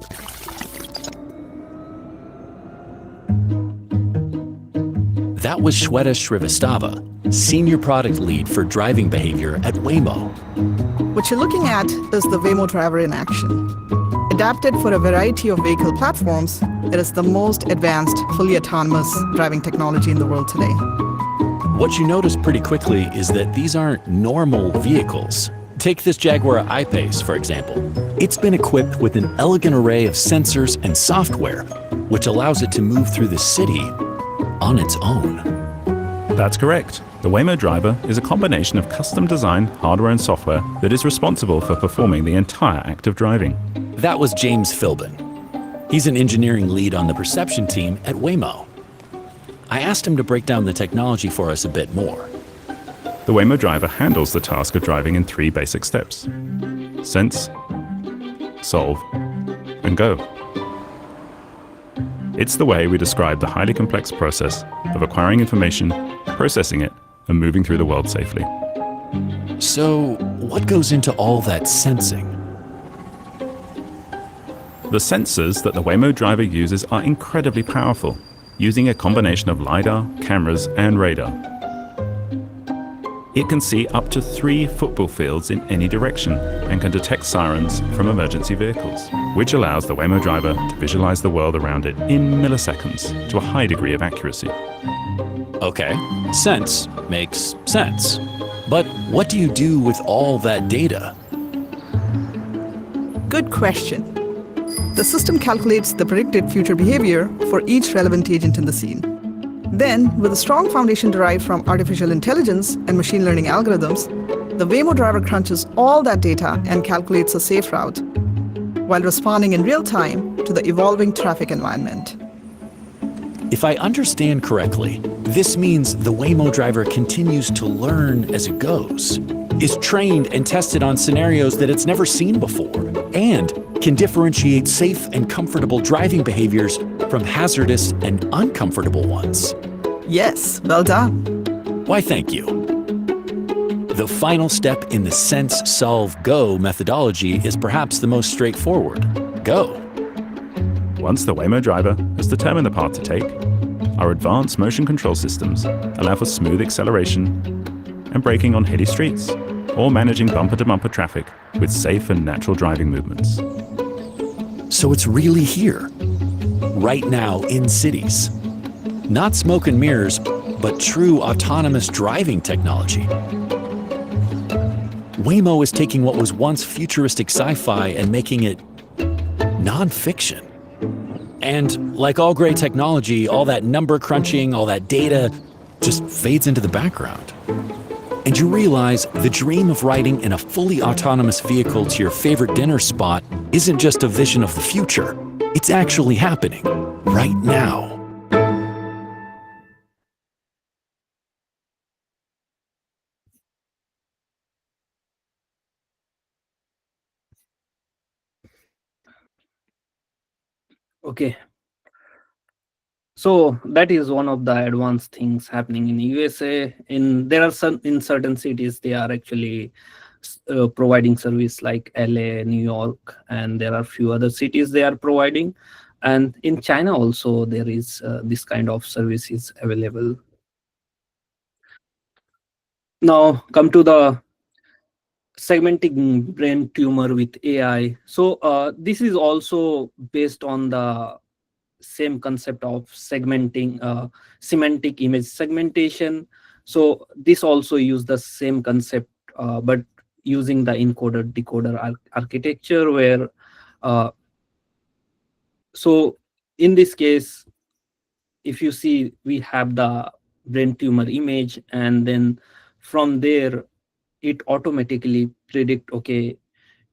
Speaker 7: That was Shweta Shrivastava, Senior Product Lead for Driving Behavior at Waymo.
Speaker 8: What you're looking at is the Waymo driver in action. Adapted for a variety of vehicle platforms, it is the most advanced, fully autonomous driving technology in the world today.
Speaker 7: What you notice pretty quickly is that these aren't normal vehicles. Take this Jaguar I-Pace, for example. It's been equipped with an elegant array of sensors and software, which allows it to move through the city on its own.
Speaker 9: That's correct. The Waymo driver is a combination of custom-designed hardware and software that is responsible for performing the entire act of driving.
Speaker 7: That was James Philbin. He's an engineering lead on the perception team at Waymo. I asked him to break down the technology for us a bit more.
Speaker 9: The Waymo driver handles the task of driving in 3 basic steps: sense, solve, and go. It's the way we describe the highly complex process of acquiring information, processing it, and moving through the world safely.
Speaker 7: So, what goes into all that sensing?
Speaker 9: The sensors that the Waymo driver uses are incredibly powerful, using a combination of LiDAR, cameras, and radar. It can see up to 3 football fields in any direction and can detect sirens from emergency vehicles, which allows the Waymo driver to visualize the world around it in milliseconds to a high degree of accuracy.
Speaker 7: Okay, sense makes sense. But what do you do with all that data?
Speaker 8: Good question. The system calculates the predicted future behavior for each relevant agent in the scene. Then, with a strong foundation derived from artificial intelligence and machine learning algorithms, the Waymo driver crunches all that data and calculates a safe route, while responding in real time to the evolving traffic environment.
Speaker 7: If I understand correctly, this means the Waymo driver continues to learn as it goes, is trained and tested on scenarios that it's never seen before, and can differentiate safe and comfortable driving behaviors from hazardous and uncomfortable ones.
Speaker 8: Yes, well done.
Speaker 7: Why, thank you. The final step in the Sense, Solve, Go methodology is perhaps the most straightforward. Go.
Speaker 9: Once the Waymo driver has determined the path to take, our advanced motion control systems allow for smooth acceleration and braking on hilly streets, or managing bumper-to-bumper traffic with safe and natural driving movements.
Speaker 7: So it's really here, right now in cities. Not smoke and mirrors, but true autonomous driving technology. Waymo is taking what was once futuristic sci-fi and making it non-fiction. And like all great technology, all that number crunching, all that data just fades into the background. And you realize the dream of riding in a fully autonomous vehicle to your favorite dinner spot isn't just a vision of the future. It's actually happening right now.
Speaker 6: Okay. So that is one of the advanced things happening in USA. There are some in certain cities they are actually providing service like LA, New York, and there are few other cities they are providing. And in China also there is this kind of services available. Now come to the segmenting brain tumor with AI. So this is also based on the same concept of segmenting, semantic image segmentation. So this also use the same concept, but using the encoder decoder architecture, where so in this case, if you see, we have the brain tumor image, and then from there it automatically predict, okay,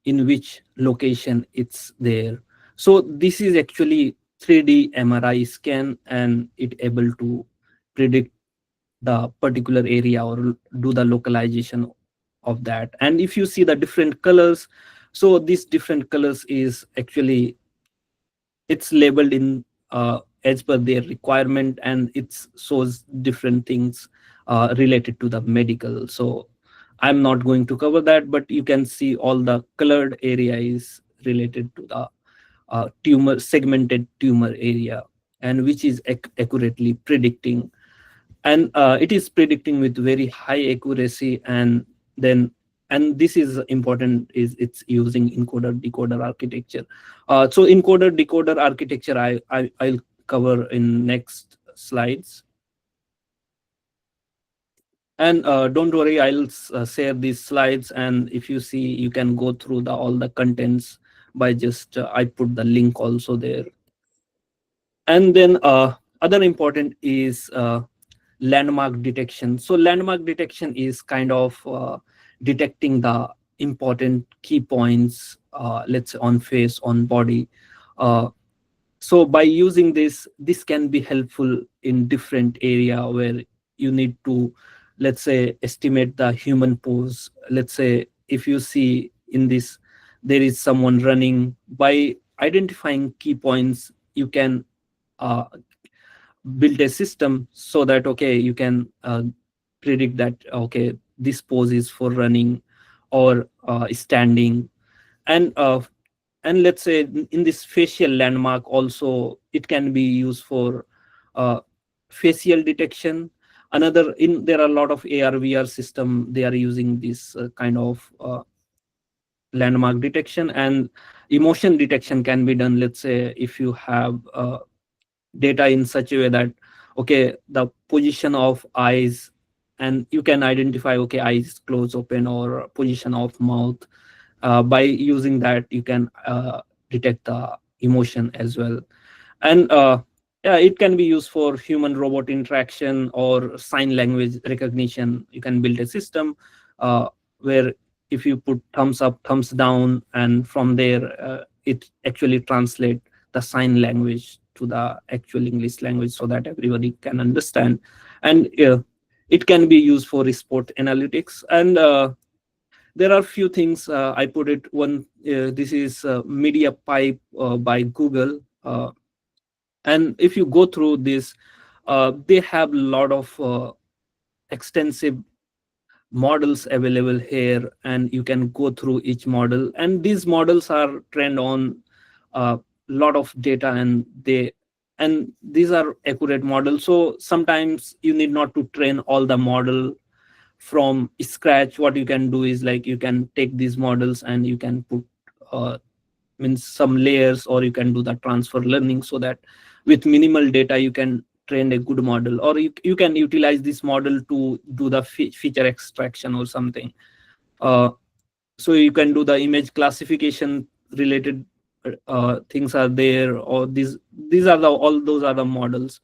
Speaker 6: in which location it's there. So this is actually 3D MRI scan, and it able to predict the particular area or do the localization of that. And if you see the different colors, so these different colors is actually, it's labeled in as per their requirement, and it shows different things related to the medical. So I'm not going to cover that, but you can see all the colored area is related to the tumor, segmented tumor area, and which is accurately predicting. And it is predicting with very high accuracy. And then, and this is important, is it's using encoder decoder architecture. So encoder decoder architecture I'll cover in next slides. And don't worry, I'll share these slides, and if you see, you can go through all the contents by just I put the link also there. And then other important is landmark detection. So landmark detection is kind of detecting the important key points, let's say on face, on body. So by using this can be helpful in different area where you need to, let's say, estimate the human pose. Let's say if you see in this, there is someone running. By identifying key points, you can build a system so that, okay, you can predict that, okay, this pose is for running or standing. And and let's say in this facial landmark also, it can be used for facial detection. There are a lot of AR/VR system, they are using this kind of landmark detection, and emotion detection can be done. Let's say if you have data in such a way that, okay, the position of eyes, and you can identify, okay, eyes close open or position of mouth. By using that, you can detect the emotion as well. And yeah, it can be used for human robot interaction or sign language recognition. You can build a system where if you put thumbs up, thumbs down, and from there it actually translate the sign language to the actual English language so that everybody can understand. And it can be used for sport analytics. And there are few things I put it one. This is Media Pipe by Google. And if you go through this, they have a lot of extensive models available here, and you can go through each model. And these models are trained on a lot of data, and these are accurate models. So sometimes you need not to train all the model from scratch. What you can do is, like, you can take these models and you can put means some layers, or you can do the transfer learning, so that with minimal data you can train a good model, or you can utilize this model to do the feature extraction or something. So you can do the image classification related things are there, or these are the all those are the models.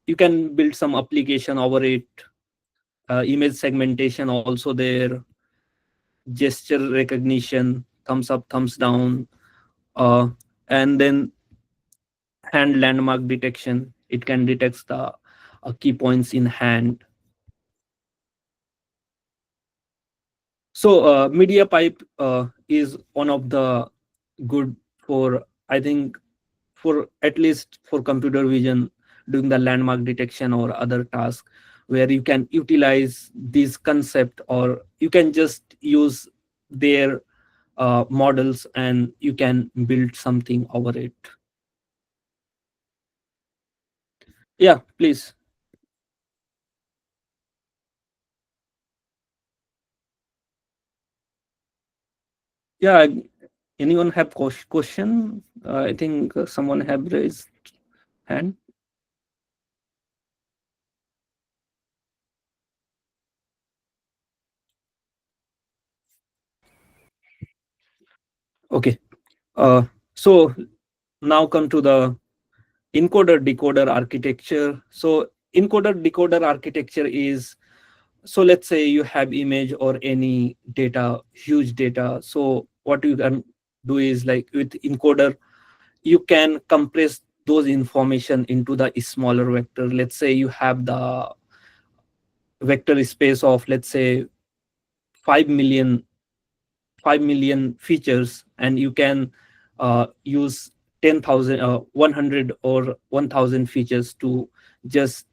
Speaker 6: You can build some application over it. Image segmentation also there, gesture recognition, thumbs up, thumbs down, and then hand landmark detection. It can detect the key points in hand. So media pipe is one of the good for, I think, for at least for computer vision, doing the landmark detection or other tasks, where you can utilize this concept, or you can just use their models and you can build something over it. Yeah, please. Yeah, anyone have question? I think someone have raised hand. Okay. So now come to the encoder decoder architecture. So encoder decoder architecture is, so let's say you have image or any data, huge data. So what you can do is, like, with encoder, you can compress those information into the smaller vector. Let's say you have the vector space of, let's say, 5 million features, and you can use 10,000 100 or 1,000 features to just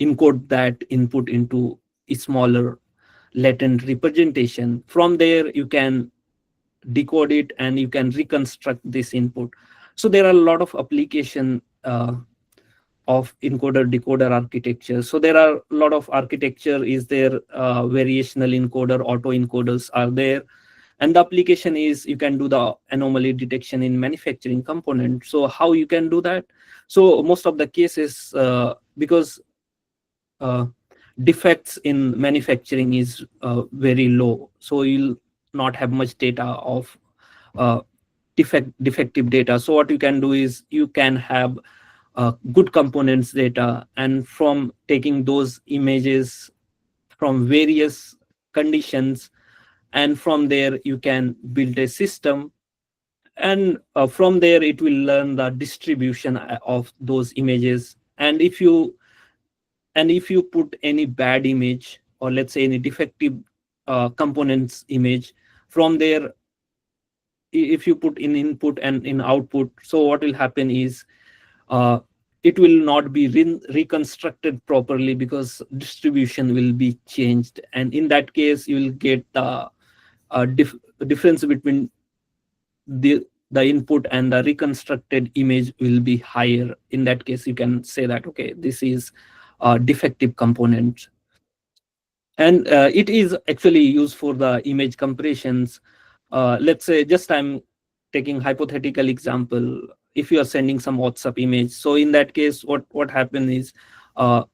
Speaker 6: encode that input into a smaller latent representation. From there you can decode it and you can reconstruct this input. So there are a lot of application of encoder decoder architecture. So there are a lot of architecture is there. Variational encoder, auto encoders are there, and the application is, you can do the anomaly detection in manufacturing component. So how you can do that? So most of the cases, because defects in manufacturing is very low, so you'll not have much data of uh, defective data. So what you can do is, you can have good components data, and from taking those images from various conditions, and from there you can build a system, and from there it will learn the distribution of those images. And if you put any bad image, or let's say any defective components image, from there, if you put in input and in output, so what will happen is, uh, it will not be reconstructed properly, because distribution will be changed, and in that case you will get the difference between the input and the reconstructed image will be higher. In that case, you can say that, okay, this is a defective component. And it is actually used for the image compressions. Let's say, just I'm taking hypothetical example. If you are sending some WhatsApp image, so in that case, what happens is, uh,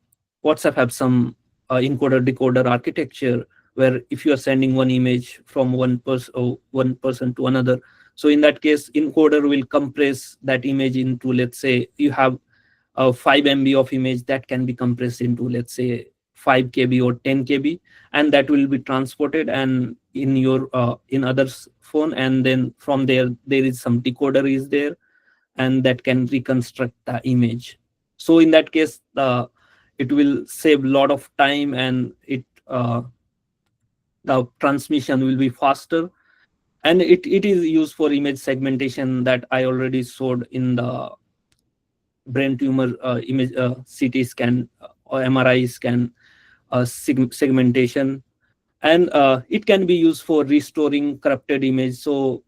Speaker 6: WhatsApp have some encoder decoder architecture, where if you are sending one image from one person to another, so in that case, encoder will compress that image into, let's say, you have 5 MB of image that can be compressed into, let's say, 5 KB or 10 KB, and that will be transported and in your in others phone, and then from there is some decoder is there, and that can reconstruct the image. So in that case, it will save a lot of time, and the transmission will be faster. And it is used for image segmentation that I already showed in the brain tumor image, CT scan or MRI scan segmentation. And it can be used for restoring corrupted image. So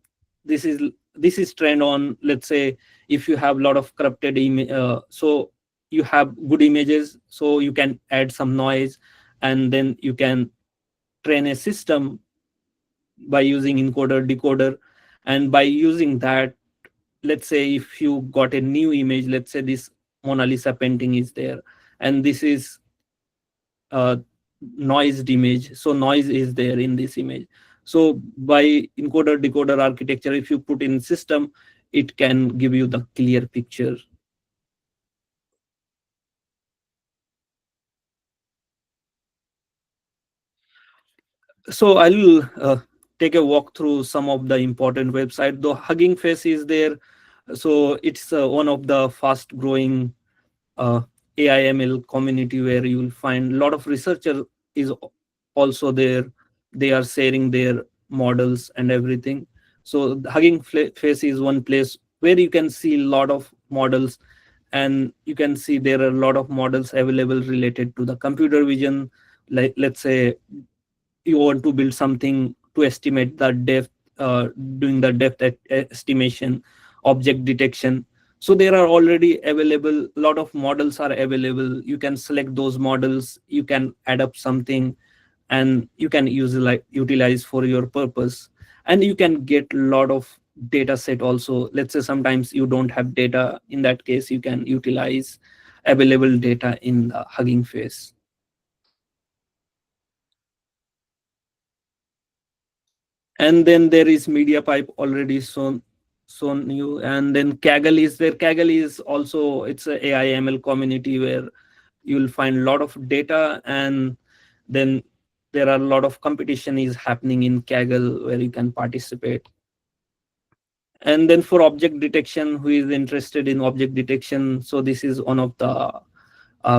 Speaker 6: this is trend on, let's say, if you have a lot of corrupted image, so you have good images, so you can add some noise, and then you can train a system by using encoder decoder. And by using that, let's say if you got a new image, let's say this Mona Lisa painting is there, and this is a noised image, so noise is there in this image. So by encoder decoder architecture, if you put in system, it can give you the clear picture. So I'll take a walk through some of the important website. Though Hugging Face is there, so it's one of the fast growing AIML community, where you will find a lot of researcher is also there. They are sharing their models and everything. So Hugging Face is one place where you can see a lot of models, and you can see there are a lot of models available related to the computer vision. Like, let's say you want to build something to estimate the depth, doing the depth estimation, object detection. So there are already available, a lot of models are available. You can select those models, you can add up something, and you can utilize for your purpose. And you can get a lot of data set also. Let's say sometimes you don't have data, in that case you can utilize available data in the Hugging Face. And then there is MediaPipe, already shown you. And then Kaggle is there. Kaggle is also, it's a AI ML community where you'll find a lot of data, and then there are a lot of competition is happening in Kaggle where you can participate. And then for object detection, who is interested in object detection, so this is one of the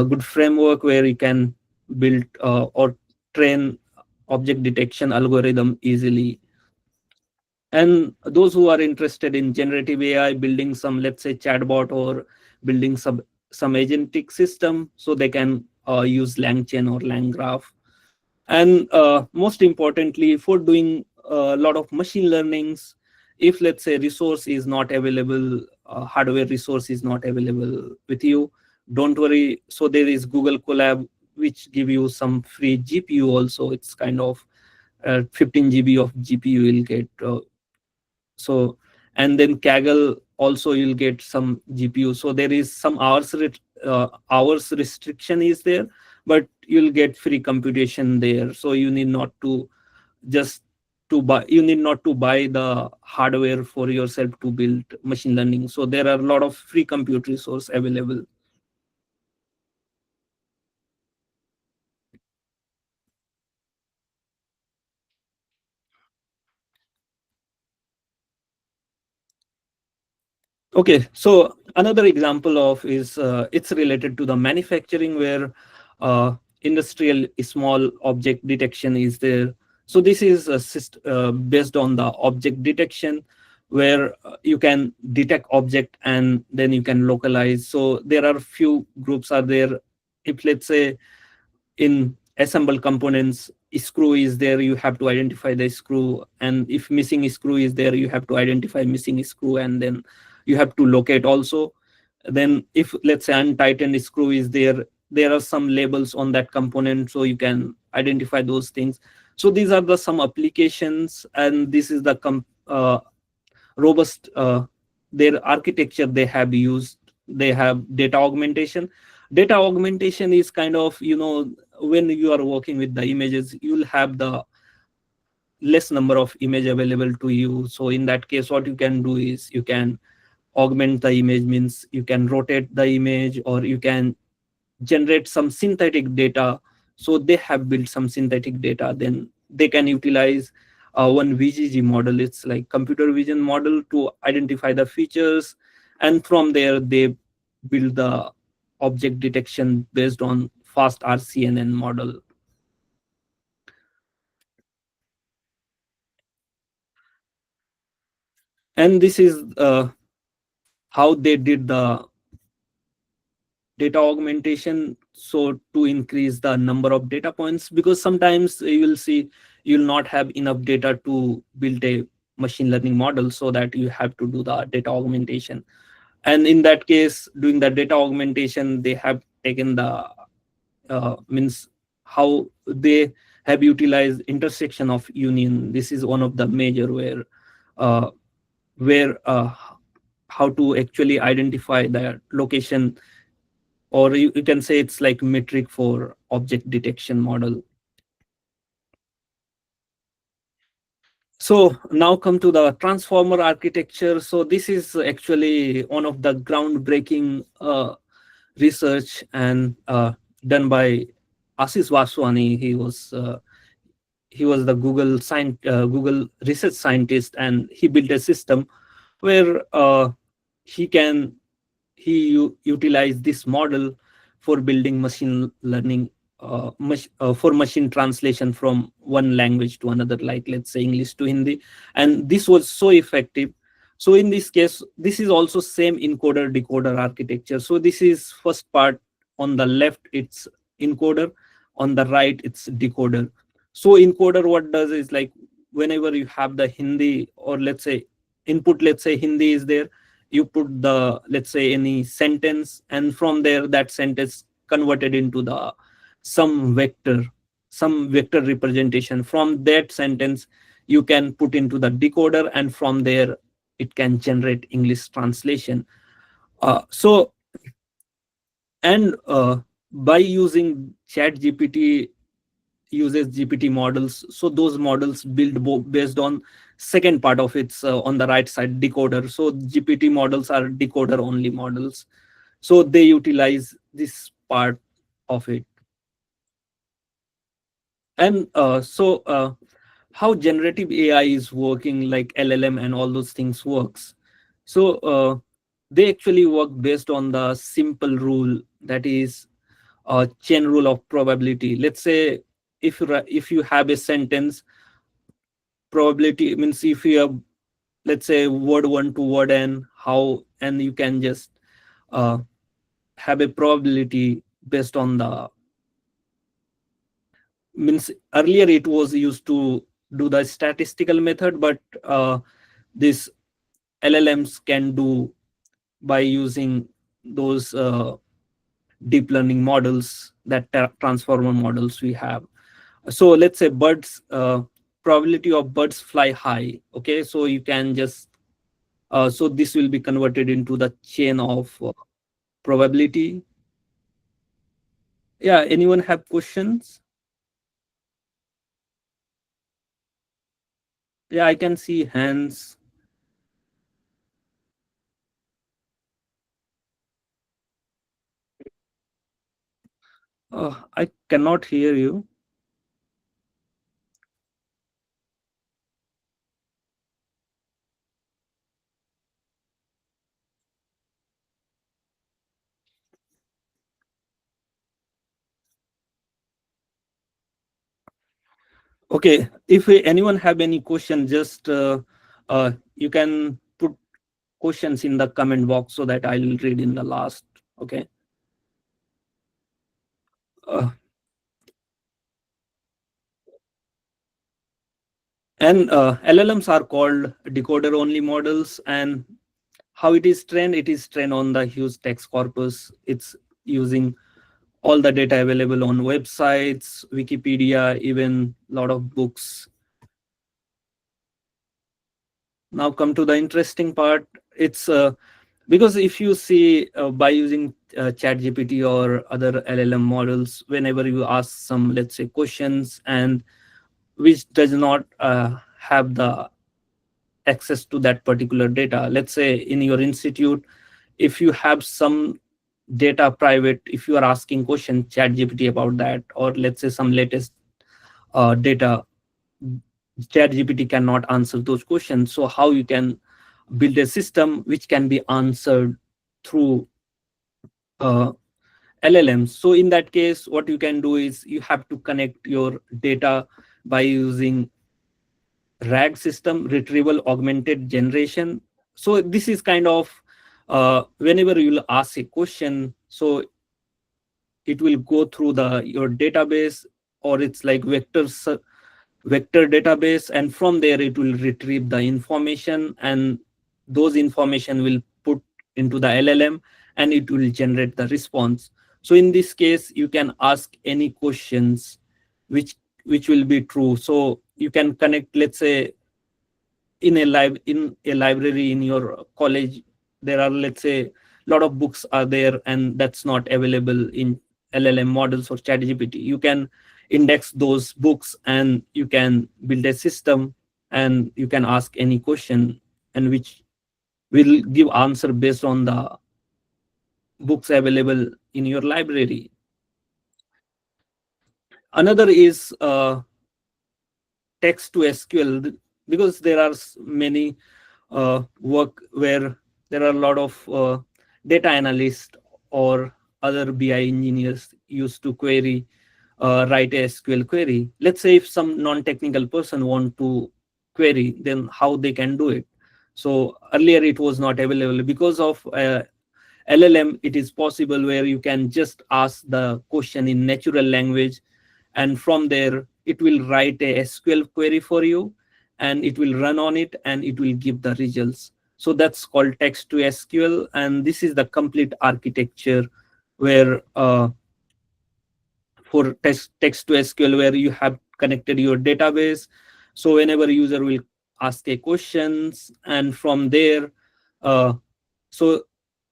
Speaker 6: good framework where you can build or train object detection algorithm easily. And those who are interested in generative AI, building some, let's say, chatbot, or building some agentic system, so they can use LangChain or LangGraph. And most importantly, for doing a lot of machine learnings, if, let's say, resource is not available, hardware resource is not available with you, don't worry. So there is Google Colab, which give you some free GPU also. It's kind of 15 GB of GPU you'll get. So, and then Kaggle also you'll get some GPU. So there is some hours restriction is there, but you'll get free computation there. So you need not to buy the hardware for yourself to build machine learning. So there are a lot of free compute resource available. Okay, so another example of is it's related to the manufacturing, where industrial small object detection is there. So this is based on the object detection, where you can detect object and then you can localize. So there are few groups are there. If, let's say, in assemble components, screw is there, you have to identify the screw, and if missing screw is there, you have to identify missing screw, and then you have to locate also. Then if, let's say, untightened screw is there, there are some labels on that component, so you can identify those things. So these are the some applications, and this is the robust their architecture they have used. They have data augmentation. Data augmentation is kind of, when you are working with the images, you'll have the less number of image available to you. So in that case, what you can do is you can augment the image, means you can rotate the image, or you can generate some synthetic data. So they have built some synthetic data, then they can utilize one VGG model, it's like computer vision model, to identify the features, and from there they build the object detection based on fast RCNN model. And this is how they did the data augmentation, so to increase the number of data points, because sometimes you will see you'll not have enough data to build a machine learning model, so that you have to do the data augmentation. And in that case, doing the data augmentation, they have taken the means how they have utilized intersection of union. This is one of the major uh, where how to actually identify the location, or you can say it's like metric for object detection model. So now come to the transformer architecture. So this is actually one of the groundbreaking research and done by Ashish Vaswani. He was the Google research scientist, and he built a system where he can utilize this model for building machine learning for machine translation from one language to another, like let's say English to Hindi. And this was so effective. So in this case, this is also same encoder decoder architecture. So this is first part. On the left it's encoder, on the right it's decoder. So encoder, what does is, like, whenever you have the Hindi, or let's say input, let's say Hindi is there, you put the, let's say, any sentence, and from there that sentence converted into the some vector representation. From that sentence you can put into the decoder, and from there it can generate English translation. So and by using chat GPT uses GPT models, so those models build based on second part of its on the right side, decoder. So GPT models are decoder only models, so they utilize this part of it. And how generative AI is working, like LLM and all those things works. So they actually work based on the simple rule, that is chain rule of probability. Let's say if you have a sentence, probability means if you have, let's say, word 1 to word n, how, and you can just have a probability based on the, means earlier it was used to do the statistical method, but this LLMs can do by using those deep learning models, that transformer models we have. So let's say birds, probability of birds fly high. Okay, so you can just so this will be converted into the chain of probability. Yeah, anyone have questions? Yeah, I can see hands. I cannot hear you. Okay, if anyone have any question, just you can put questions in the comment box so that I'll read in the last. Okay. And LLMs are called decoder only models. And how it is trained? It is trained on the huge text corpus. It's using all the data available on websites, Wikipedia, even a lot of books. Now come to the interesting part. It's because if you see by using ChatGPT or other LLM models, whenever you ask some, let's say, questions and which does not have the access to that particular data. Let's say in your institute, if you have some data private, if you are asking question ChatGPT about that, or let's say some latest data, ChatGPT cannot answer those questions. So how you can build a system which can be answered through uh, LLMs? So in that case, what you can do is you have to connect your data by using RAG system, retrieval augmented generation. So this is kind of whenever you'll ask a question, so it will go through the your database, or it's like vector database, and from there it will retrieve the information, and those information will put into the LLM, and it will generate the response. So in this case, you can ask any questions which will be true. So you can connect, let's say, in a library in your college, there are, let's say, a lot of books are there, and that's not available in LLM models or ChatGPT. You can index those books, and you can build a system, and you can ask any question, and which will give answer based on the books available in your library. Another is text to SQL, because there are many work where there are a lot of data analysts or other BI engineers used to write a SQL query. Let's say if some non-technical person want to query, then how they can do it? So earlier it was not available. Because of LLM, it is possible where you can just ask the question in natural language, and from there it will write a SQL query for you, and it will run on it, and it will give the results. So that's called text to SQL, and this is the complete architecture where for text to SQL, where you have connected your database. So whenever user will ask a questions, and from there, so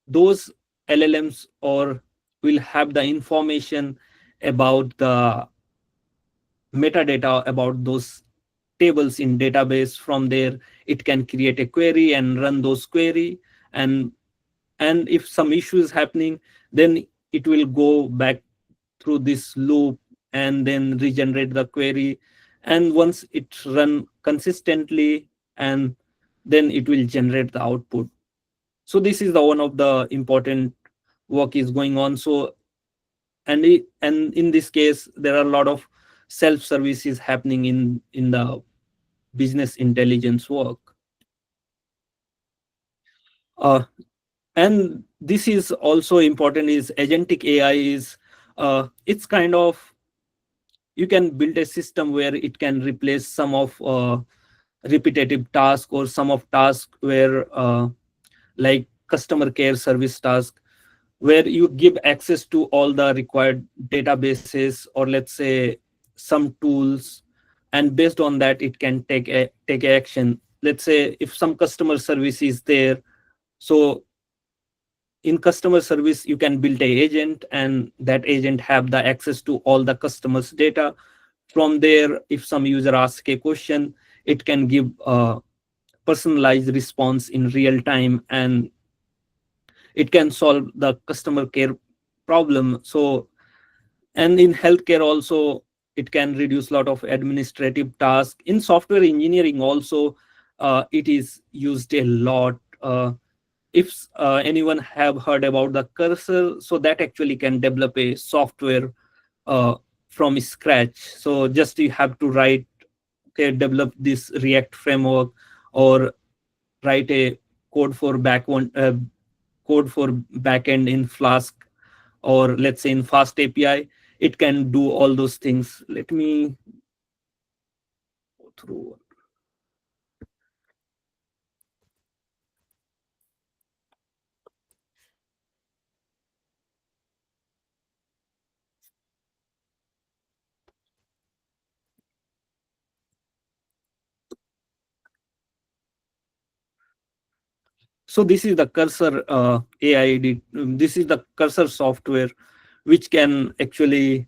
Speaker 6: those LLMs or will have the information about the metadata about those tables in database. From there, it can create a query and run those query, and if some issue is happening, then it will go back through this loop and then regenerate the query. And once it run consistently, and then it will generate the output. So this is the one of the important work is going on. So and in this case, there are a lot of self services happening in the business intelligence work. uh, and this is also important is agentic AI is it's kind of, you can build a system where it can replace some of repetitive task, or some of task where like customer care service task, where you give access to all the required databases, or let's say some tools, and based on that it can take action. Let's say if some customer service is there, so in customer service you can build a agent, and that agent have the access to all the customers data. From there, if some user asks a question, it can give a personalized response in real time, and it can solve the customer care problem. So, and in healthcare also, it can reduce a lot of administrative tasks. In software engineering also, it is used a lot. If anyone have heard about the cursor, so that actually can develop a software uh, from scratch. So just you have to write, okay, develop this React framework, or write a code for code for backend in Flask, or let's say in Fast API. It can do all those things. Let me go through. So this is the cursor this is the cursor software which can actually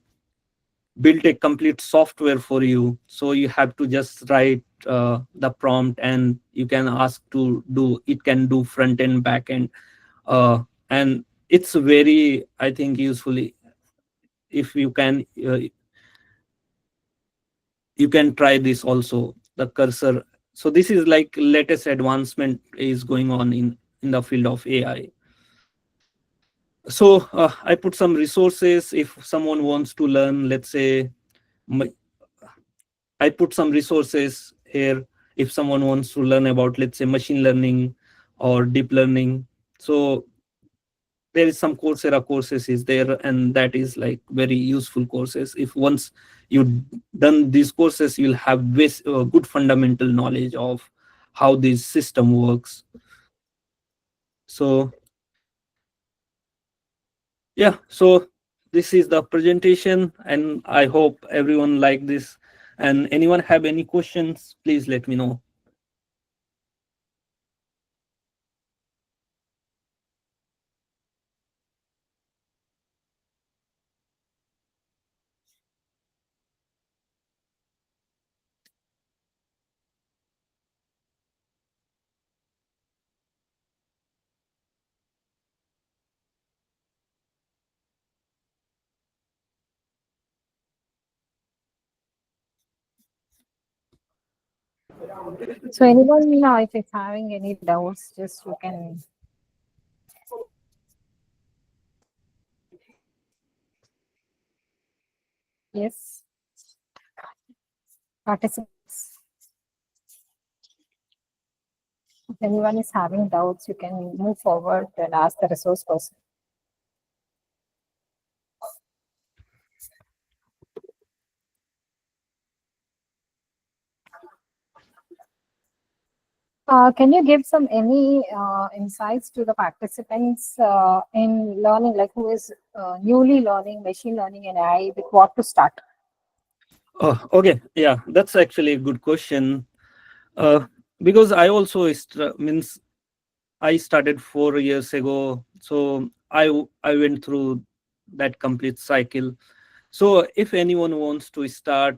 Speaker 6: build a complete software for you. So you have to just write the prompt, and you can ask to do it, can do front end, back end, and it's very, I think, usefully. If you can try this also, the cursor. So this is like latest advancement is going on in the field of AI. So I put some resources if someone wants to learn, let's say, I put some resources here if someone wants to learn about, let's say, machine learning or deep learning. So there is some Coursera courses is there, and that is like very useful courses. If once you done these courses, you'll have good fundamental knowledge of how this system works. So yeah, so this is the presentation, and I hope everyone like this. And anyone have any questions, please let me know.
Speaker 3: So anyone, if it's having any doubts, just you can. Yes. Participants. If anyone is having doubts, you can move forward and ask the resource person. Can you give some any insights to the participants in learning, like who is newly learning machine learning and AI, with what to start?
Speaker 6: Oh, okay. Yeah, that's actually a good question. Because I also means I started 4 years ago, so I went through that complete cycle. So if anyone wants to start,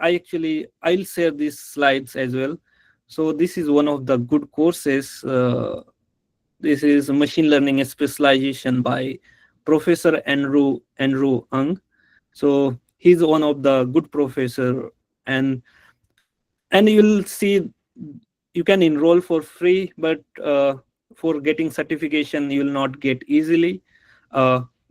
Speaker 6: I'll share these slides as well. So this is one of the good courses. This is machine learning specialization by Professor Andrew Ng. So he's one of the good professor, and you'll see you can enroll for free, but for getting certification you will not get easily.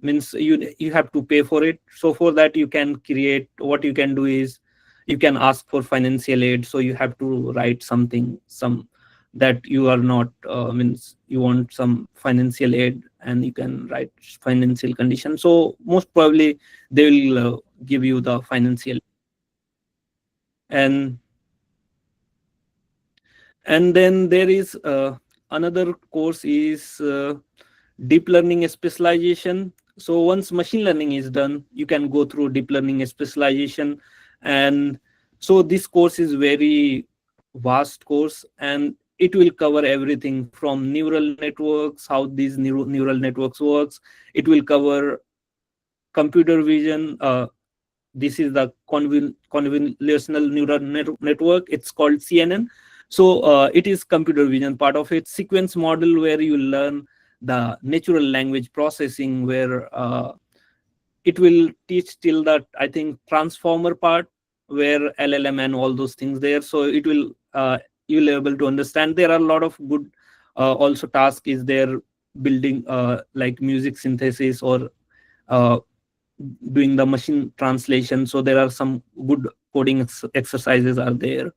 Speaker 6: Means you have to pay for it. So for that, you can create, what you can do is you can ask for financial aid. So you have to write something, some that you are not means you want some financial aid, and you can write financial condition. So most probably they will give you the financial. And then there is another course is deep learning specialization. So once machine learning is done, you can go through deep learning specialization. And so this course is very vast course, and it will cover everything from neural networks, how these neural networks works. It will cover computer vision. This is the convolutional neural network. It's called CNN. So it is computer vision part of it. Sequence model, where you learn the natural language processing, where it will teach till that, I think, transformer part, where LLM and all those things there. So it will you'll be able to understand. There are a lot of good also task is there, building like music synthesis, or doing the machine translation. So there are some good coding exercises are there.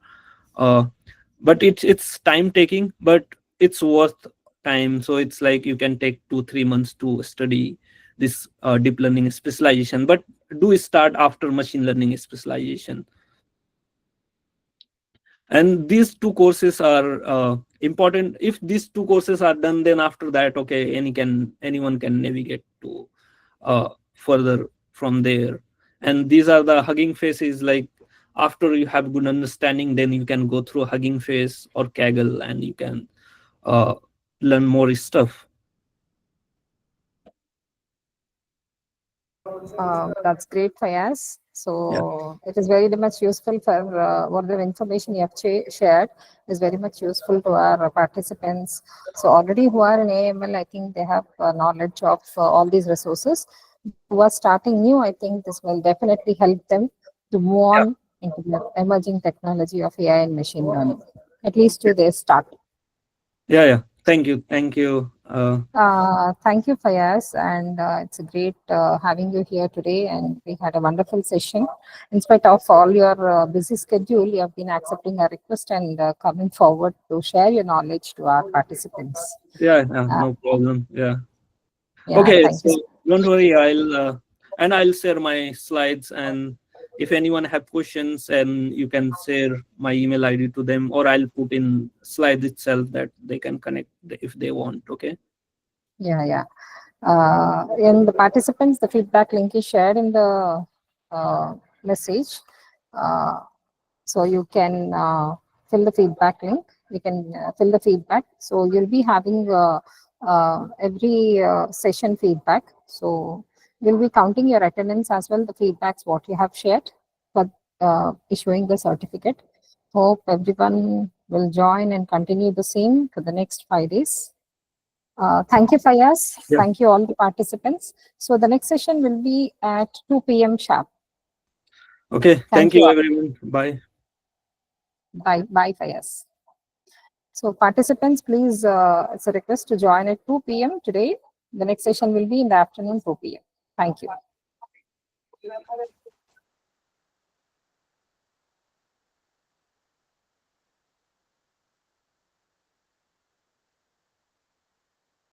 Speaker 6: But it's time taking, but it's worth time. So it's like you can take 2-3 months to study this deep learning specialization, but do start after machine learning specialization. And these two courses are important. If these two courses are done, then after that, okay, anyone can navigate to further from there. And these are the Hugging Face is like, after you have good understanding, then you can go through Hugging Face or Kaggle, and you can learn more stuff.
Speaker 3: That's great, Fayaz. So it is very much useful for whatever information you have shared is very much useful to our participants. So already who are in AML, I think they have knowledge of all these resources. Who are starting new, I think this will definitely help them to move on into the emerging technology of AI and machine learning, at least to their start.
Speaker 6: Yeah. Thank you.
Speaker 3: Thank you, Fayaz, and it's a great having you here today. And we had a wonderful session. In spite of all your busy schedule, you have been accepting our request and coming forward to share your knowledge to our participants.
Speaker 6: Yeah, no problem. Yeah.
Speaker 3: Yeah,
Speaker 6: Okay,
Speaker 3: thank you.
Speaker 6: so don't worry. I'll share my slides, and if anyone have questions, and you can share my email ID to them, or I'll put in slide itself that they can connect if they want. Okay.
Speaker 3: Yeah. In the participants, the feedback link is shared in the message. So you can fill the feedback link. You can fill the feedback. So you'll be having every session feedback. So we'll be counting your attendance as well, the feedbacks what you have shared for issuing the certificate. Hope everyone will join and continue the same for the next 5 days. Thank you, Fayaz.
Speaker 6: Yeah.
Speaker 3: Thank you, all the participants. So the next session will be at 2 p.m. sharp.
Speaker 6: Okay. Thank
Speaker 3: you
Speaker 6: you,
Speaker 3: all.
Speaker 6: everyone. Bye.
Speaker 3: Bye, Fayaz. So participants, please, it's a request to join at 2 p.m. today. The next session will be in the afternoon, 2 p.m. Thank you.